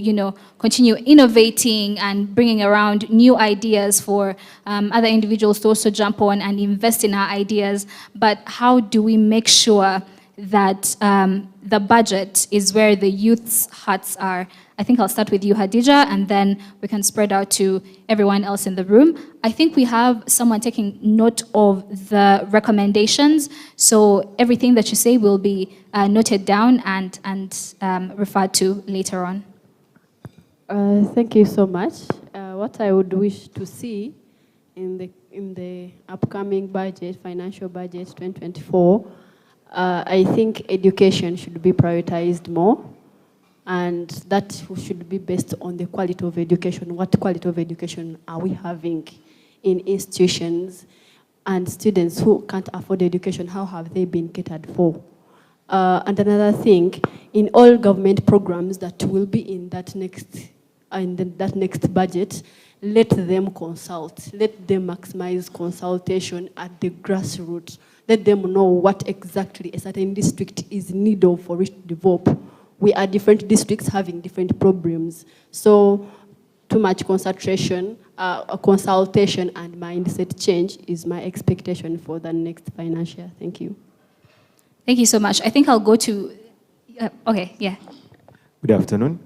continue innovating and bringing around new ideas for other individuals to also jump on and invest in our ideas. But how do we make sure that the budget is where the youth's hearts are? I think I'll start with you, Hadija, and then we can spread out to everyone else in the room. I think we have someone taking note of the recommendations, so everything that you say will be noted down and referred to later on. Thank you so much. What I would wish to see in the upcoming budget, financial budget 2024, I think education should be prioritized more, and that should be based on the quality of education. What quality of education are we having in institutions, and students who can't afford education, how have they been catered for? And another thing, in all government programs that will be in that next budget, let them consult, let them maximize consultation at the grassroots. Let them know what exactly a certain district is in need of for it to develop. We are different districts having different problems. So too much concentration, consultation and mindset change is my expectation for the next financial year. Thank you. Thank you so much. I think I'll go to, okay, yeah. Good afternoon.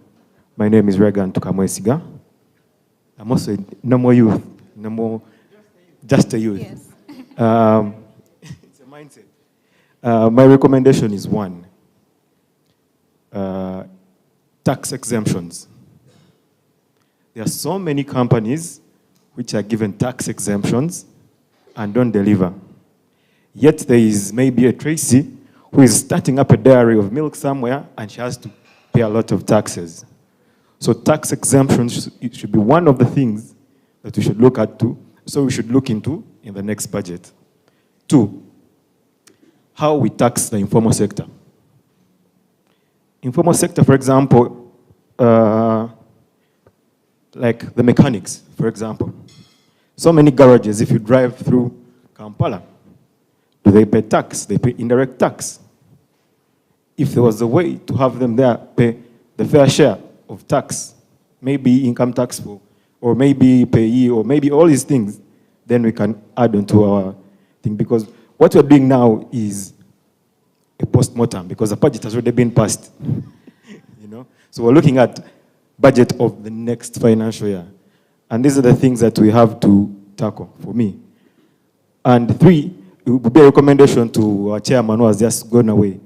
My name is Regan Tukamwesiga. I'm also a normal youth, just a youth. Yes. It's a mindset. My recommendation is one, tax exemptions. There are so many companies which are given tax exemptions and don't deliver. Yet there is maybe a Tracy who is starting up a dairy of milk somewhere and she has to pay a lot of taxes. So tax exemptions should be one of the things that we should look at too. So we should look into in the next budget. Two, how we tax the informal sector. Informal sector, for example, like the mechanics, for example. So many garages, if you drive through Kampala, do they pay tax? They pay indirect tax. If there was a way to have them there pay the fair share of tax, maybe income tax or maybe payee, or maybe all these things, then we can add on to our thing. Because what we're doing now is a post-mortem, because the budget has already been passed. So we're looking at budget of the next financial year. And these are the things that we have to tackle for me. And 3, it would be a recommendation to our chairman who has just gone away.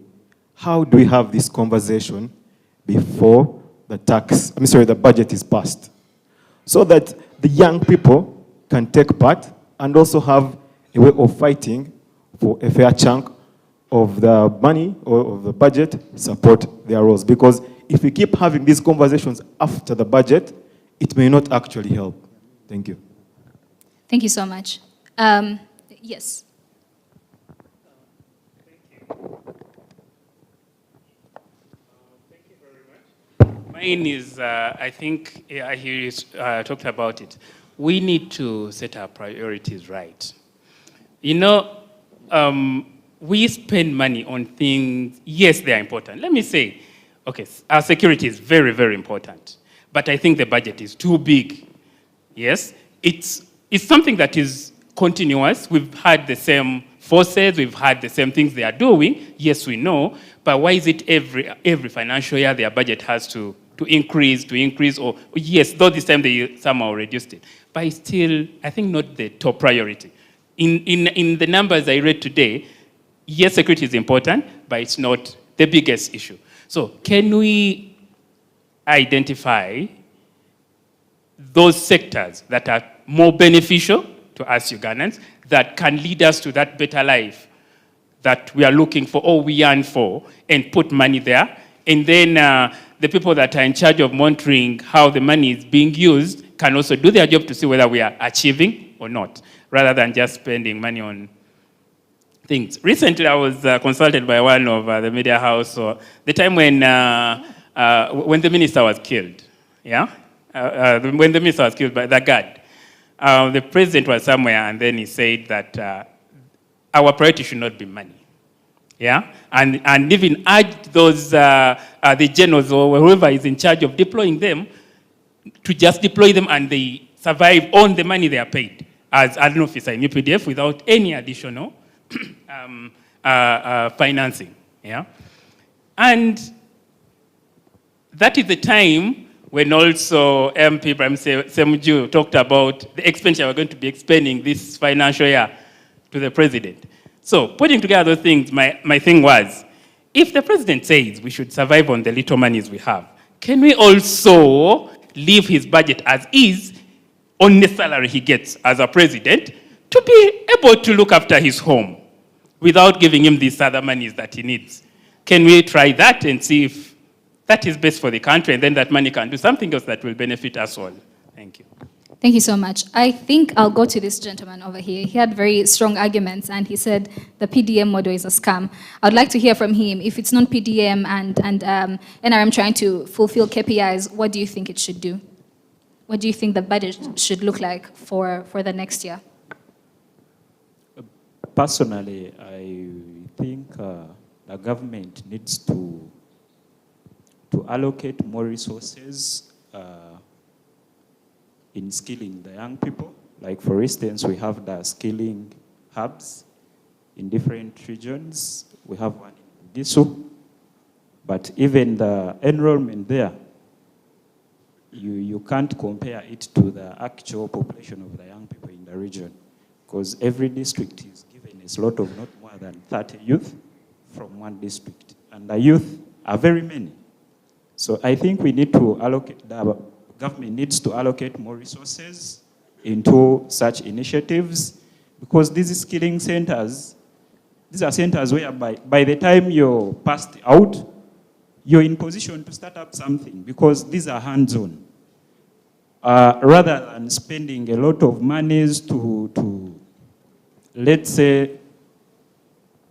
How do we have this conversation before the budget is passed? So that the young people can take part and also have a way of fighting for a fair chunk of the money or of the budget, support their roles. Because if we keep having these conversations after the budget, it may not actually help. Thank you. Thank you so much. Yes. Mine is, I think he talked about it. We need to set our priorities right. You know, we spend money on things, yes, they are important. Let me say, okay, our security is very, very important. But I think the budget is too big. Yes, it's something that is continuous. We've had the same forces, we've had the same things they are doing. Yes, we know. But why is it every financial year their budget has to increase, or yes, though this time they somehow reduced it. But it's still, I think, not the top priority. In the numbers I read today, yes, security is important, but it's not the biggest issue. So can we identify those sectors that are more beneficial to us Ugandans, that can lead us to that better life that we are looking for or we yearn for, and put money there? And then the people that are in charge of monitoring how the money is being used can also do their job to see whether we are achieving or not, rather than just spending money on things. Recently, I was consulted by one of the media house, the time when the minister was killed, yeah? When the minister was killed by the guard. The president was somewhere, and then he said that our priority should not be money. Yeah, and even urged those the generals or whoever is in charge of deploying them to just deploy them, and they survive on the money they are paid as an officer in UPDF without any additional financing. Yeah, and that is the time when also MP Ibrahim Ssemujju talked about the expenditure we're going to be expending this financial year to the president. So putting together those things, my thing was, if the president says we should survive on the little monies we have, can we also leave his budget as is on the salary he gets as a president to be able to look after his home without giving him these other monies that he needs? Can we try that and see if that is best for the country, and then that money can do something else that will benefit us all? Thank you. Thank you so much. I think I'll go to this gentleman over here. He had very strong arguments, and he said the PDM model is a scam. I'd like to hear from him. If it's non-PDM and NRM trying to fulfill KPIs, what do you think it should do? What do you think the budget should look like for the next year? Personally, I think the government needs to allocate more resources in skilling the young people. Like, for instance, we have the skilling hubs in different regions. We have one in Gisu, but even the enrollment there, you can't compare it to the actual population of the young people in the region, because every district is given a slot of not more than 30 youth from one district, and the youth are very many. So I think we need to allocate, the government needs to allocate more resources into such initiatives, because these skilling centers, these are centers where by the time you're passed out, you're in position to start up something, because these are hands-on. Rather than spending a lot of monies to let's say,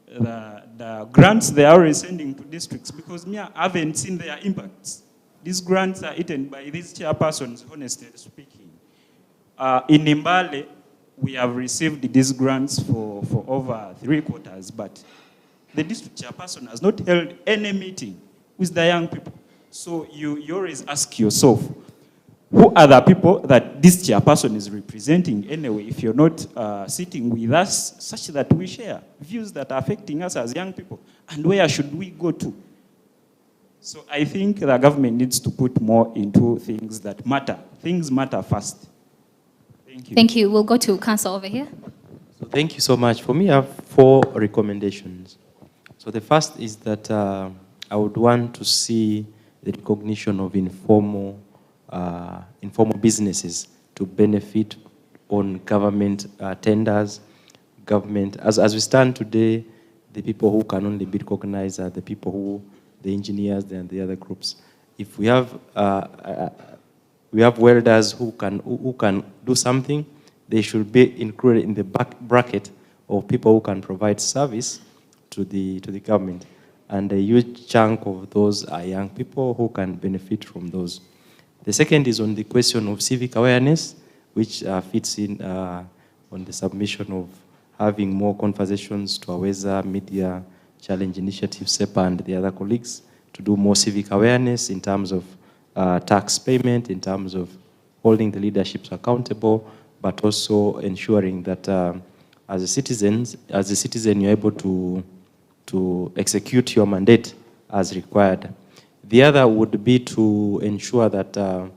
the grants they are already sending to districts, because I haven't seen their impacts. These grants are eaten by these chairpersons, honestly speaking. In Mbale, we have received these grants for over 3 quarters, but the district chairperson has not held any meeting with the young people. So you always ask yourself, who are the people that this chairperson is representing anyway, if you're not sitting with us, such that we share views that are affecting us as young people, and where should we go to? So I think the government needs to put more into things that matter. Things matter first. Thank you. We'll go to Council over here. So thank you so much. For me, I have 4 recommendations. So the first is that I would want to see the recognition of informal businesses to benefit on government tenders. Government, as we stand today, the people who can only be recognized are the people the engineers and the other groups. If we have welders who can do something, they should be included in the bracket of people who can provide service to the government. And a huge chunk of those are young people who can benefit from those. The second is on the question of civic awareness, which fits in on the submission of having more conversations to Aweza, Media, Challenge Initiative, SEPA, and the other colleagues to do more civic awareness in terms of tax payment, in terms of holding the leaderships accountable, but also ensuring that as a citizen, you're able to execute your mandate as required. The other would be to ensure that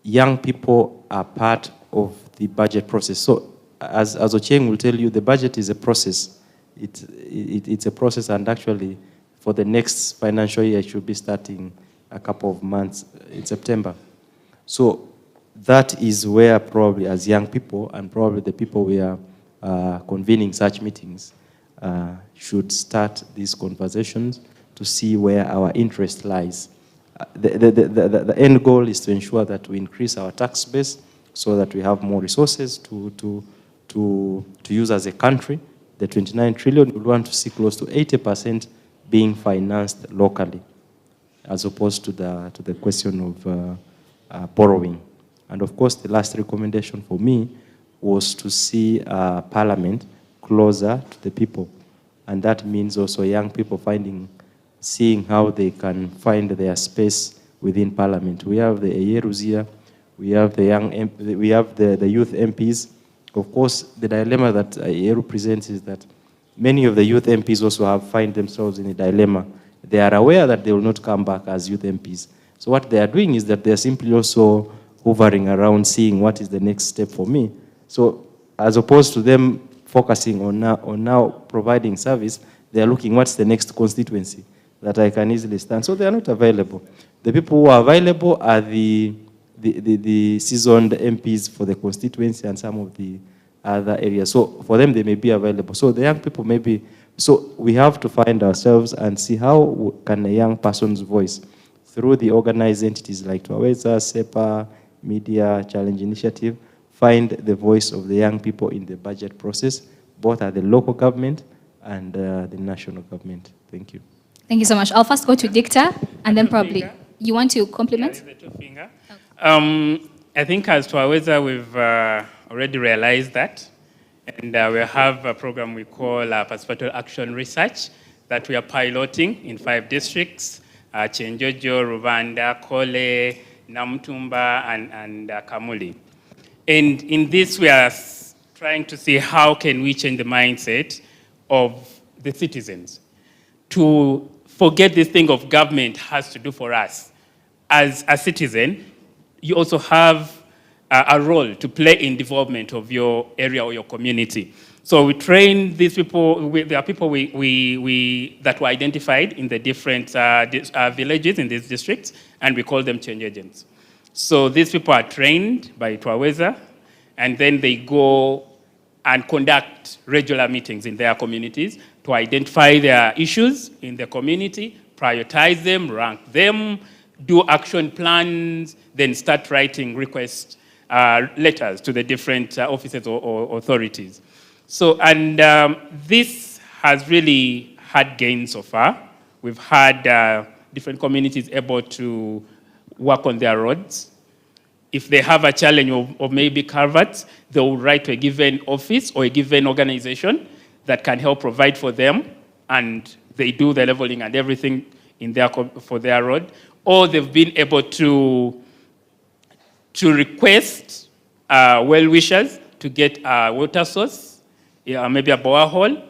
young people are part of the budget process. So as Ochieng will tell you, the budget is a process. It's a process, and actually for the next financial year, it should be starting a couple of months in September. So that is where probably as young people, and probably the people we are convening such meetings, should start these conversations to see where our interest lies. The end goal is to ensure that we increase our tax base so that we have more resources to use as a country. The 29 trillion, we want to see close to 80% being financed locally, as opposed to the question of borrowing. And of course, the last recommendation for me was to see Parliament closer to the people. And that means also young people seeing how they can find their space within Parliament. We have the Eyerus here, we have the youth MPs. Of course, the dilemma that Eyeru presents is that many of the youth MPs also find themselves in a dilemma. They are aware that they will not come back as youth MPs. So what they are doing is that they are simply also hovering around, seeing what is the next step for me. So as opposed to them focusing on now providing service, they are looking what's the next constituency that I can easily stand. So they are not available. The people who are available are the seasoned MPs for the constituency and some of the other areas. So for them, they may be available. So the young people may be. So we have to find ourselves and see how can a young person's voice, through the organized entities like Twaweza, SEPA, Media, Challenge Initiative, find the voice of the young people in the budget process, both at the local government and the national government. Thank you. Thank you so much. I'll first go to Dicta, and then probably you want to compliment? Yeah, the two finger. I think as Twaweza, we've already realized that. And we have a program we call Participatory Action Research that we are piloting in 5 districts, Chenjojo, Rubanda, Kole, Namtumba, and Kamuli. And in this, we are trying to see how can we change the mindset of the citizens to forget this thing of government has to do for us. As a citizen, you also have a role to play in development of your area or your community. So we train these people. There are people that were identified in the different villages in these districts, and we call them change agents. So these people are trained by Twaweza, and then they go and conduct regular meetings in their communities to identify their issues in the community, prioritize them, rank them, do action plans, then start writing request letters to the different offices or authorities. So, and this has really had gains so far. We've had different communities able to work on their roads. If they have a challenge of maybe culverts, they will write to a given office or a given organization that can help provide for them, and they do the leveling and everything in for their road. Or they've been able to request well-wishers to get a water source, maybe a borehole,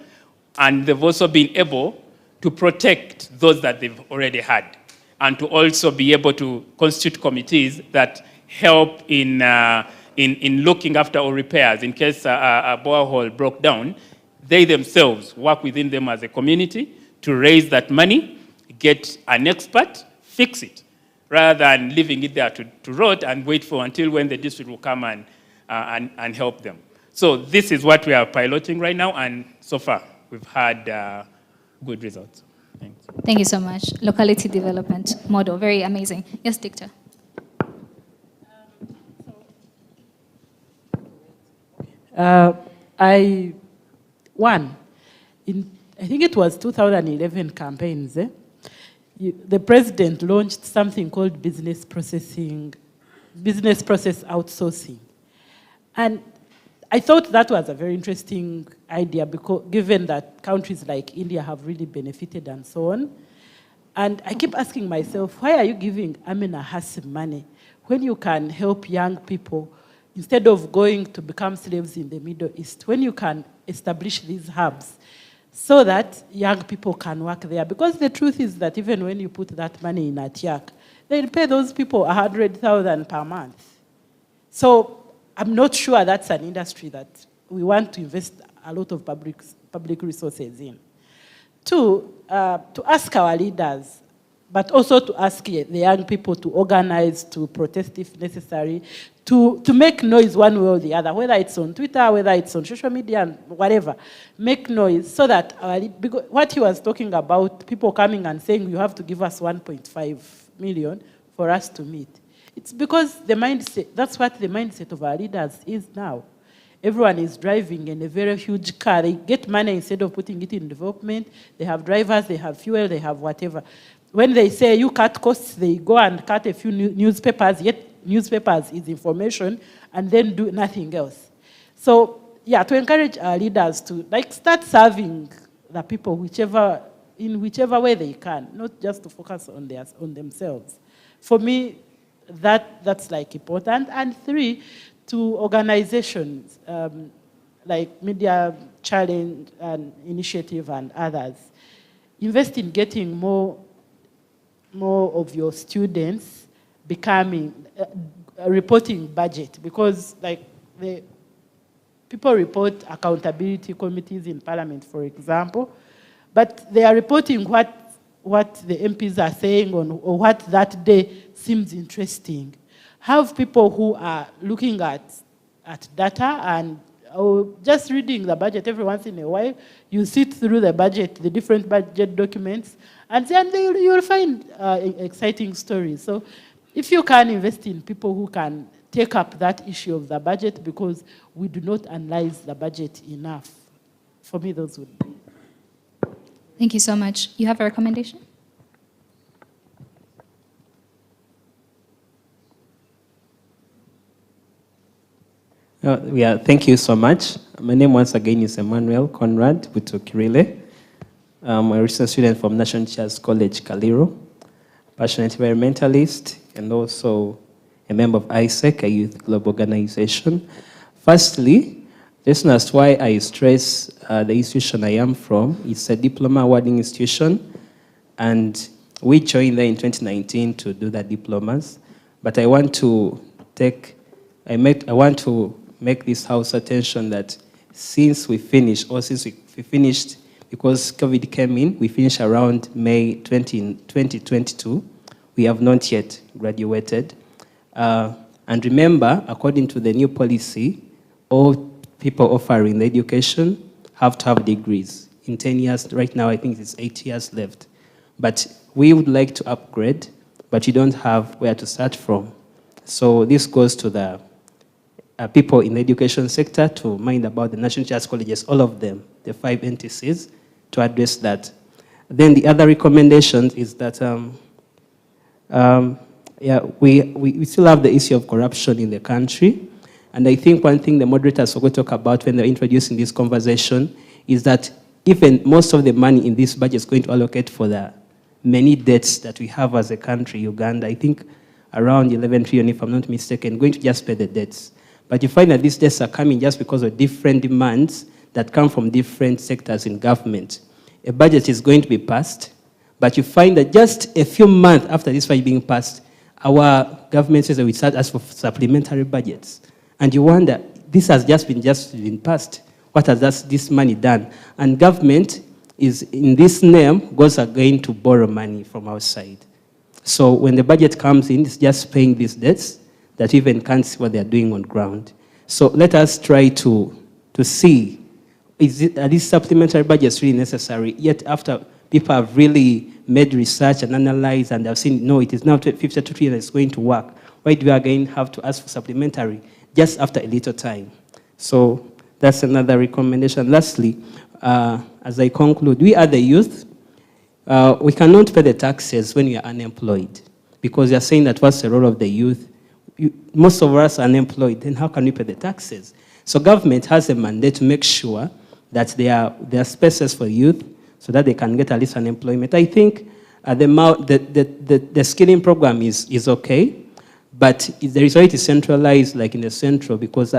and they've also been able to protect those that they've already had, and to also be able to constitute committees that help in in looking after or repairs in case a borehole broke down. They themselves work within them as a community to raise that money, get an expert, fix it, rather than leaving it there to rot and wait for until when the district will come and help them. So this is what we are piloting right now, and so far we've had good results. Thanks. Thank you so much. Locality development model, very amazing. Yes, Dictor. I think it was 2011 campaigns, the president launched something called business process outsourcing. And I thought that was a very interesting idea, because given that countries like India have really benefited and so on. And I keep asking myself, why are you giving Amina Hassim money when you can help young people instead of going to become slaves in the Middle East, when you can establish these hubs so that young people can work there? Because the truth is that even when you put that money in Atiak, they pay those people 100,000 per month. So I'm not sure that's an industry that we want to invest a lot of public resources in. Two, to ask our leaders, but also to ask the young people to organize, to protest if necessary, to make noise one way or the other, whether it's on Twitter, whether it's on social media, and whatever. Make noise so that because what he was talking about, people coming and saying you have to give us 1.5 million for us to meet. It's because the mindset, that's what the mindset of our leaders is now. Everyone is driving in a very huge car. They get money instead of putting it in development. They have drivers, they have fuel, they have whatever. When they say you cut costs, they go and cut a few newspapers, yet newspapers is information, and then do nothing else. So, yeah, to encourage our leaders to start serving the people in whichever way they can, not just to focus on themselves. For me, that's important. And three, to organizations like Media Challenge and Initiative and others, invest in getting more of your students becoming a reporting budget, because the people report accountability committees in Parliament, for example, but they are reporting what the MPs are saying or what that day seems interesting. Have people who are looking at data and just reading the budget every once in a while. You sit through the budget, the different budget documents, and then you'll find exciting stories. So if you can invest in people who can take up that issue of the budget, because we do not analyze the budget enough. For me, those would be. Thank you so much. You have a recommendation? Thank you so much. My name once again is Emmanuel Conrad Butokirile. I'm a research student from National Teachers College, Kaliro, passionate environmentalist, and also a member of ISEC, a youth global organization. Firstly, just as why I stress the institution I am from. It's a diploma awarding institution, and we joined there in 2019 to do the diplomas. But I want to make this house attention that since we finished, because COVID came in, we finished around May 2022. We have not yet graduated. And remember, according to the new policy, all people offering the education have to have degrees. In 10 years, right now, I think it's 8 years left. But we would like to upgrade, but you don't have where to start from. So this goes to the people in the education sector to mind about the National Teachers Colleges, all of them, the 5 NTCs, to address that. Then the other recommendation is that we still have the issue of corruption in the country. And I think one thing the moderators will talk about when they're introducing this conversation is that even most of the money in this budget is going to allocate for the many debts that we have as a country, Uganda. I think around 11 trillion, if I'm not mistaken, going to just pay the debts. But you find that these debts are coming just because of different demands that come from different sectors in government. A budget is going to be passed, but you find that just a few months after this budget being passed, our government says that we start asking for supplementary budgets. And you wonder, this has just been passed. What has this money done? And government is, in this name, goes again to borrow money from outside. So when the budget comes in, it's just paying these debts that even can't see what they're doing on ground. So let us try to see, are these supplementary budgets really necessary? Yet after people have really made research and analyzed and have seen, no, it is now 52 trillion, it's going to work. Why do we again have to ask for supplementary just after a little time? So that's another recommendation. Lastly, as I conclude, we are the youth. We cannot pay the taxes when we are unemployed, because you're saying that what's the role of the youth? Most of us are unemployed, then how can we pay the taxes? So government has a mandate to make sure that there are spaces for youth so that they can get at least unemployment. I think the skilling program is okay, but there is already centralized, like in the central, because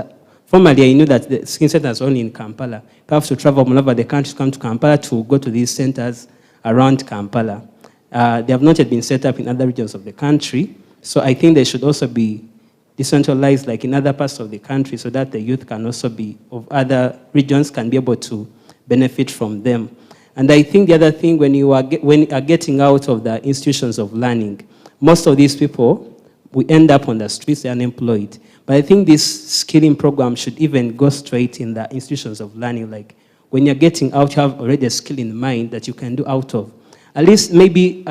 formerly I knew that the skilling center is only in Kampala. You have to travel all over the country to come to Kampala to go to these centers around Kampala. They have not yet been set up in other regions of the country, so I think they should also be decentralized like in other parts of the country so that the youth can also be, of other regions, can be able to benefit from them. And I think the other thing, when you are getting out of the institutions of learning, most of these people, we end up on the streets, unemployed. But I think this skilling program should even go straight in the institutions of learning. Like when you're getting out, you have already a skill in mind that you can do out of. At least maybe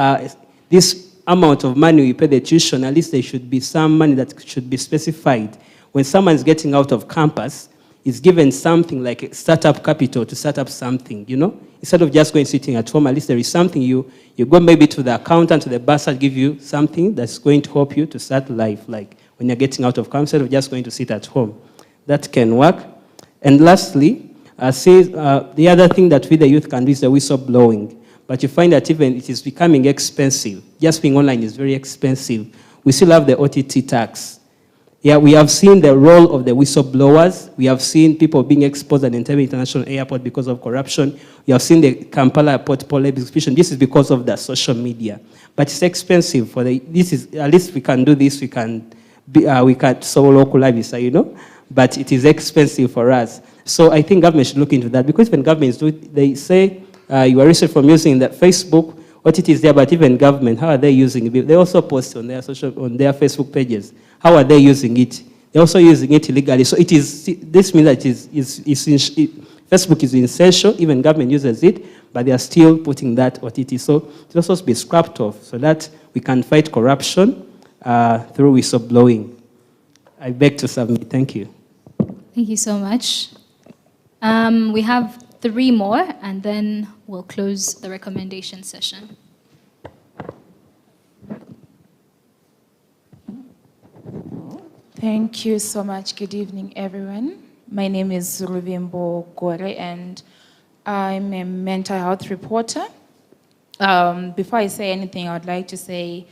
this amount of money you pay the tuition, at least there should be some money that should be specified. When someone's getting out of campus, is given something like a startup capital to start up something, you know? Instead of just going sitting at home, at least there is something you go maybe to the accountant, to the bursar, give you something that's going to help you to start life, like when you're getting out of campus, instead of just going to sit at home. That can work. And lastly, the other thing that we the youth can do is the whistleblowing. But you find that even it is becoming expensive. Just being online is very expensive. We still have the OTT tax. Yeah, we have seen the role of the whistleblowers. We have seen people being exposed at Entebbe International Airport because of corruption. We have seen the Kampala Port Poleb exhibition. This is because of the social media. But it's expensive. At least we can do this. We can solve local lives, you know. But it is expensive for us. So I think government should look into that, because when governments do it, they say you are restricted from using that Facebook. What it is there, but even government, how are they using it? They also post on their Facebook pages. How are they using it? They're also using it illegally. So this means that Facebook is essential, even government uses it, but they are still putting that OTT. So it also be scrapped off so that we can fight corruption through whistleblowing. I beg to submit. Thank you. Thank you so much. We have 3 more, and then we'll close the recommendation session. Thank you so much. Good evening, everyone. My name is Ruvimbo Gore, and I'm a mental health reporter. Before I say anything, I would like to say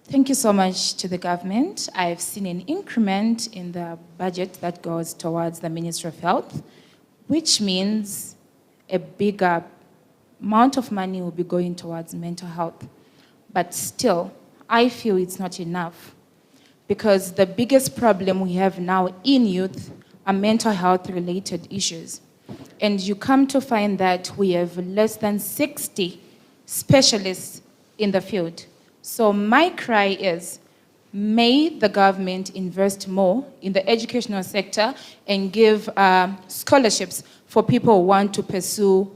thank you so much to the government. I've seen an increment in the budget that goes towards the Ministry of Health, which means a bigger amount of money will be going towards mental health. But still, I feel it's not enough, because the biggest problem we have now in youth are mental health related issues. And you come to find that we have less than 60 specialists in the field. So my cry is, may the government invest more in the educational sector and give scholarships for people who want to pursue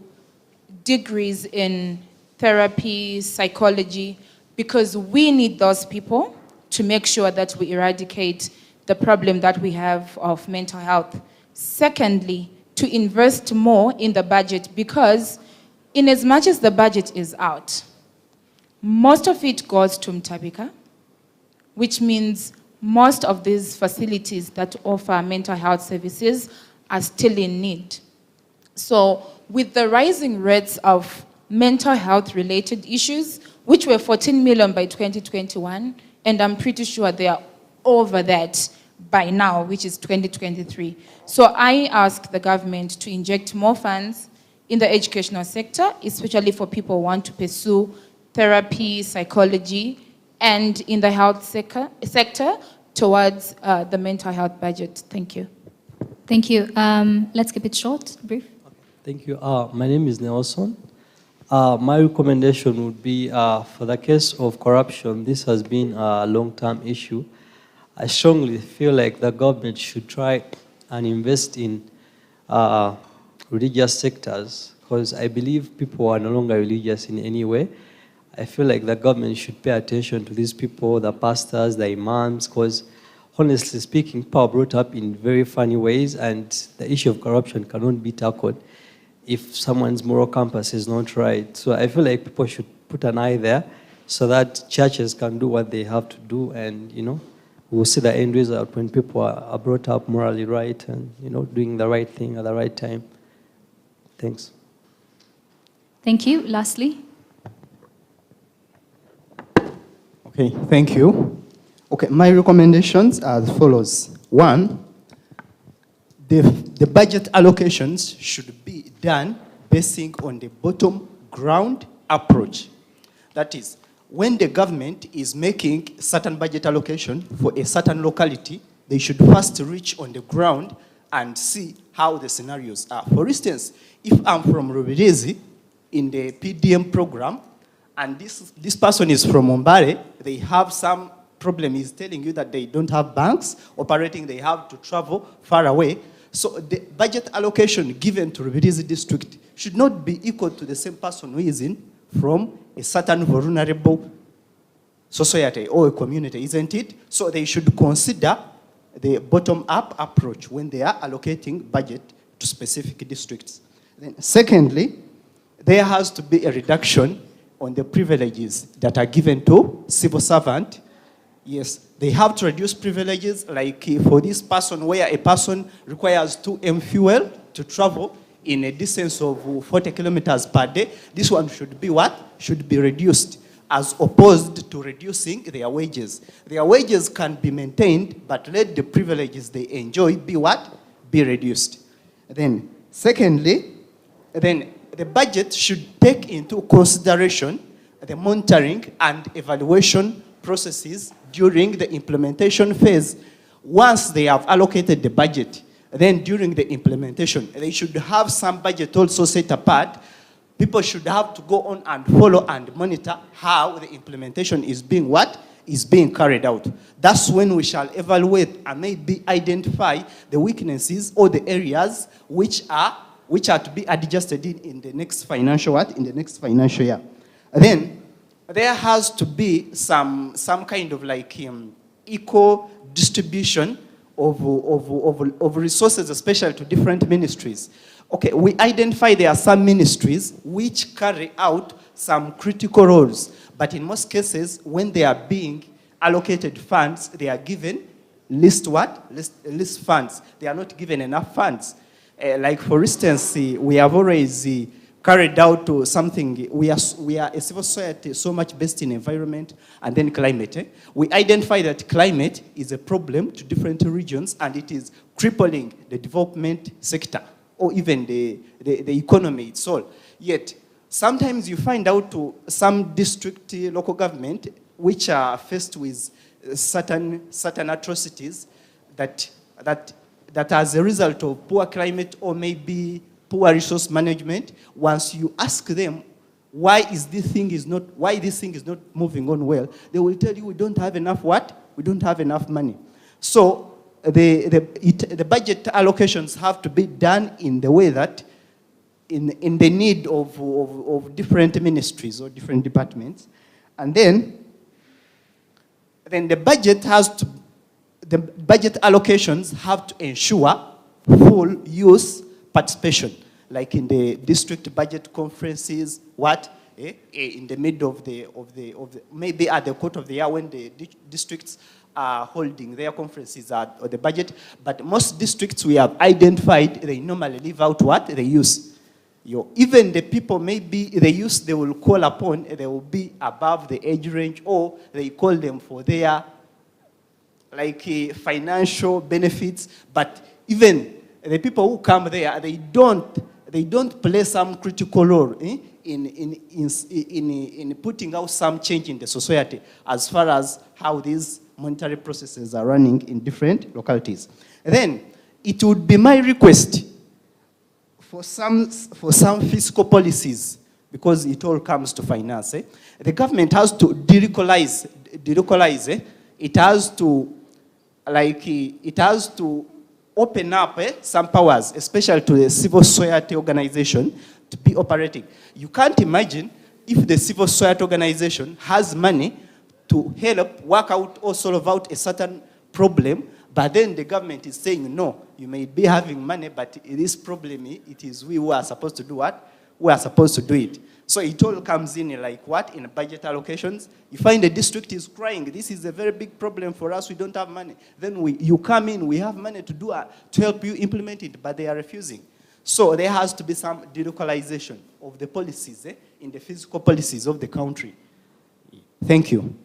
degrees in therapy, psychology, because we need those people to make sure that we eradicate the problem that we have of mental health. Secondly, to invest more in the budget, because in as much as the budget is out, most of it goes to Mtabika, which means most of these facilities that offer mental health services are still in need. So with the rising rates of mental health related issues, which were 14 million by 2021, and I'm pretty sure they are over that by now, which is 2023. So I ask the government to inject more funds in the educational sector, especially for people who want to pursue therapy, psychology, and in the health sector, towards the mental health budget. Thank you. Thank you. Let's keep it short, brief. Thank you. My name is Nelson. My recommendation would be for the case of corruption, this has been a long-term issue. I strongly feel like the government should try and invest in religious sectors, because I believe people are no longer religious in any way. I feel like the government should pay attention to these people, the pastors, the imams, because honestly speaking, people are brought up in very funny ways, and the issue of corruption cannot be tackled if someone's moral compass is not right. So I feel like people should put an eye there so that churches can do what they have to do, and, you know, we'll see the end result when people are brought up morally right and, you know, doing the right thing at the right time. Thanks. Thank you. Lastly. Okay, thank you. Okay, my recommendations are as follows. One, the budget allocations should be done basing on the bottom ground approach. That is, when the government is making certain budget allocation for a certain locality, they should first reach on the ground and see how the scenarios are. For instance, if I'm from Rubirizi in the PDM program, and this person is from Mombare, they have some problem. He's telling you that they don't have banks operating, they have to travel far away. So the budget allocation given to Rubirizi district should not be equal to the same person who is in from a certain vulnerable society or a community, isn't it? So they should consider the bottom-up approach when they are allocating budget to specific districts. Then secondly, there has to be a reduction on the privileges that are given to civil servant. Yes, they have to reduce privileges, like for this person, where a person requires 2M fuel to travel in a distance of 40 kilometers per day. This one should be what? Should be reduced, as opposed to reducing their wages. Their wages can be maintained, but let the privileges they enjoy be what? Be reduced. Then, secondly, then the budget should take into consideration the monitoring and evaluation processes during the implementation phase. Once they have allocated the budget, then during the implementation, they should have some budget also set apart. People should have to go on and follow and monitor how the implementation is being what? Is being carried out. That's when we shall evaluate and maybe identify the weaknesses or the areas which are to be adjusted in the next financial what? In the next financial year. Then there has to be some kind of like equal distribution of resources, especially to different ministries. Okay, we identify there are some ministries which carry out some critical roles, but in most cases, when they are being allocated funds, they are given least funds. They are not given enough funds. Like for instance, we have always carried out to something. We are a civil society so much based in environment and then climate. We identify that climate is a problem to different regions, and it is crippling the development sector or even the economy itself. Yet sometimes you find out to some district local government which are faced with certain atrocities that as a result of poor climate or maybe poor resource management, once you ask them why this thing is not moving on well, they will tell you we don't have enough what? We don't have enough money. So the budget allocations have to be done in the way that in the need of different ministries or different departments. And then the budget allocations have to ensure full use participation, like in the district budget conferences, in the middle of the maybe at the quarter of the year when the districts are holding their conferences or the budget. But most districts we have identified, they normally leave out what? They use. Even the people maybe they will call upon, they will be above the age range, or they call them for their financial benefits. But even the people who come there, they don't they don't play some critical role in putting out some change in the society as far as how these monetary processes are running in different localities. Then, it would be my request for some fiscal policies, because it all comes to finance. The government has to delocalize. It has to open up some powers, especially to the civil society organization, to be operating. You can't imagine if the civil society organization has money to help work out or solve out a certain problem, but then the government is saying, no, you may be having money, but this problem, it is we who are supposed to do what? We are supposed to do it. So it all comes in like what? In budget allocations. You find the district is crying, this is a very big problem for us, we don't have money. Then you come in, we have money to do to help you implement it, but they are refusing. So there has to be some delocalization of the policies in the physical policies of the country. Thank you.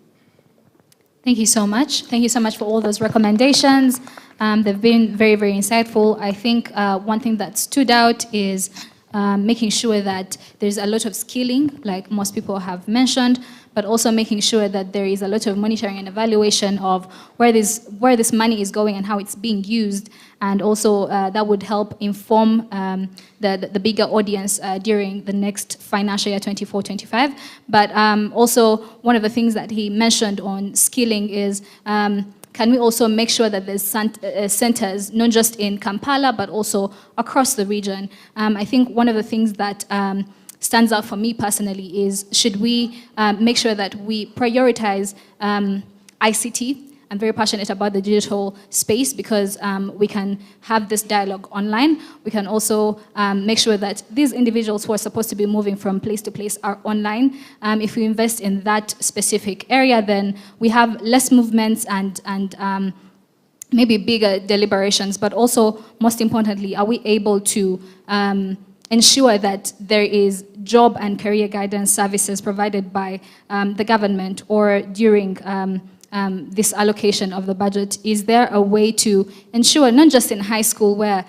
Thank you so much. Thank you so much for all those recommendations. They've been very, very insightful. I think one thing that stood out is making sure that there's a lot of skilling, like most people have mentioned, but also making sure that there is a lot of monitoring and evaluation of where this money is going and how it's being used, and also that would help inform the bigger audience during the next financial year 24-25. But also one of the things that he mentioned on skilling is can we also make sure that there's centers, not just in Kampala, but also across the region? I think one of the things that stands out for me personally is, should we make sure that we prioritize ICT? I'm very passionate about the digital space because we can have this dialogue online. We can also make sure that these individuals who are supposed to be moving from place to place are online. If we invest in that specific area, then we have less movements and maybe bigger deliberations, but also, most importantly, are we able to ensure that there is job and career guidance services provided by the government or during this allocation of the budget? Is there a way to ensure, not just in high school where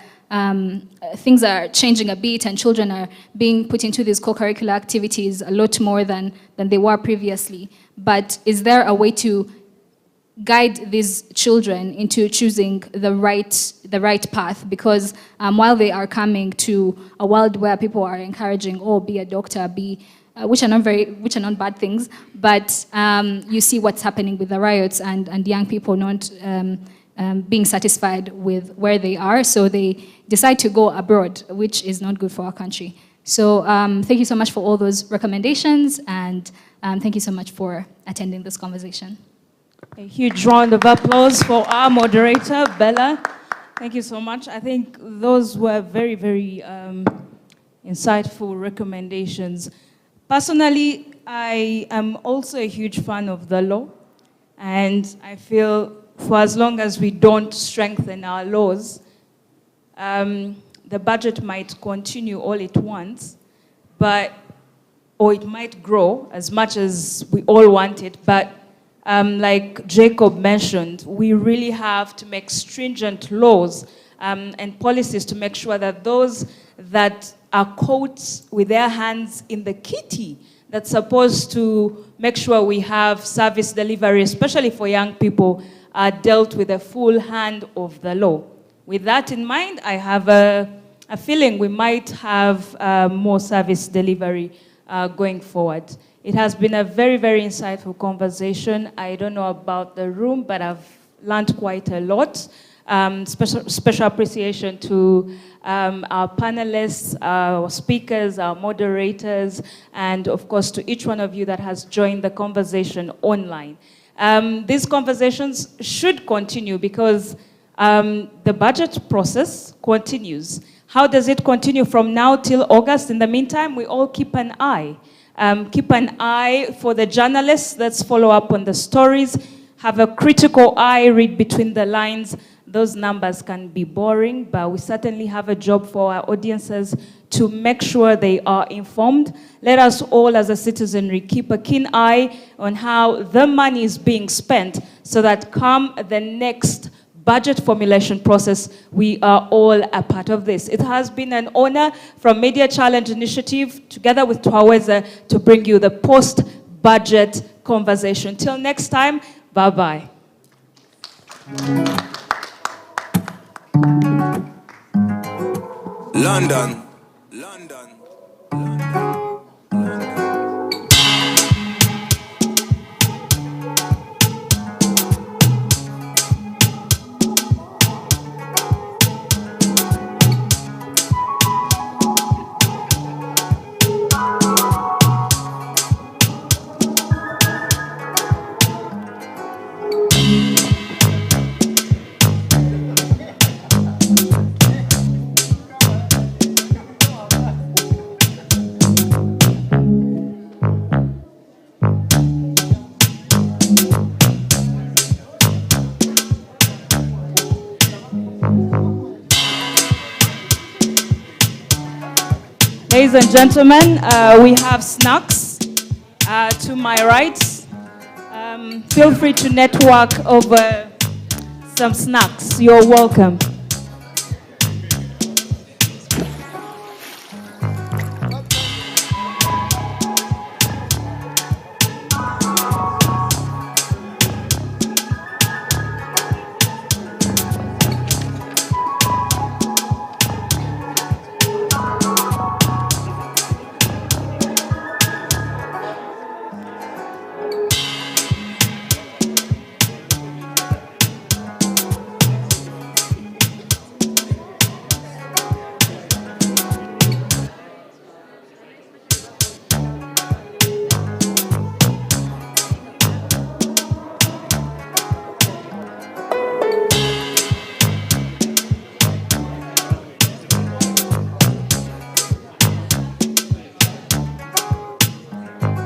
things are changing a bit and children are being put into these co-curricular activities a lot more than they were previously, but is there a way to guide these children into choosing the right path? Because while they are coming to a world where people are encouraging, oh, be a doctor, which are not bad things, but you see what's happening with the riots and young people not being satisfied with where they are, so they decide to go abroad, which is not good for our country. So thank you so much for all those recommendations, and thank you so much for attending this conversation. A huge round of applause for our moderator, Bella. Thank you so much. I think those were very, very insightful recommendations. Personally, I am also a huge fan of the law, and I feel for as long as we don't strengthen our laws, the budget might continue all at once, or it might grow as much as we all want it, but like Jacob mentioned, we really have to make stringent laws and policies to make sure that those that are caught with their hands in the kitty, that's supposed to make sure we have service delivery, especially for young people, are dealt with a full hand of the law. With that in mind, I have a feeling we might have more service delivery going forward. It has been a very, very insightful conversation. I don't know about the room, but I've learned quite a lot. Special appreciation to our panelists, our speakers, our moderators, and of course to each one of you that has joined the conversation online. These conversations should continue because the budget process continues. How does it continue from now till August? In the meantime, we all keep an eye. Keep an eye for the journalists. Let's follow up on the stories. Have a critical eye, read between the lines. Those numbers can be boring, but we certainly have a job for our audiences to make sure they are informed. Let us all as a citizenry keep a keen eye on how the money is being spent so that come the next budget formulation process, we are all a part of this. It has been an honor from Media Challenge Initiative, together with Twaweza, to bring you the post-budget conversation. Till next time, bye-bye. London. Ladies and gentlemen, we have snacks to my right. Feel free to network over some snacks. You're welcome.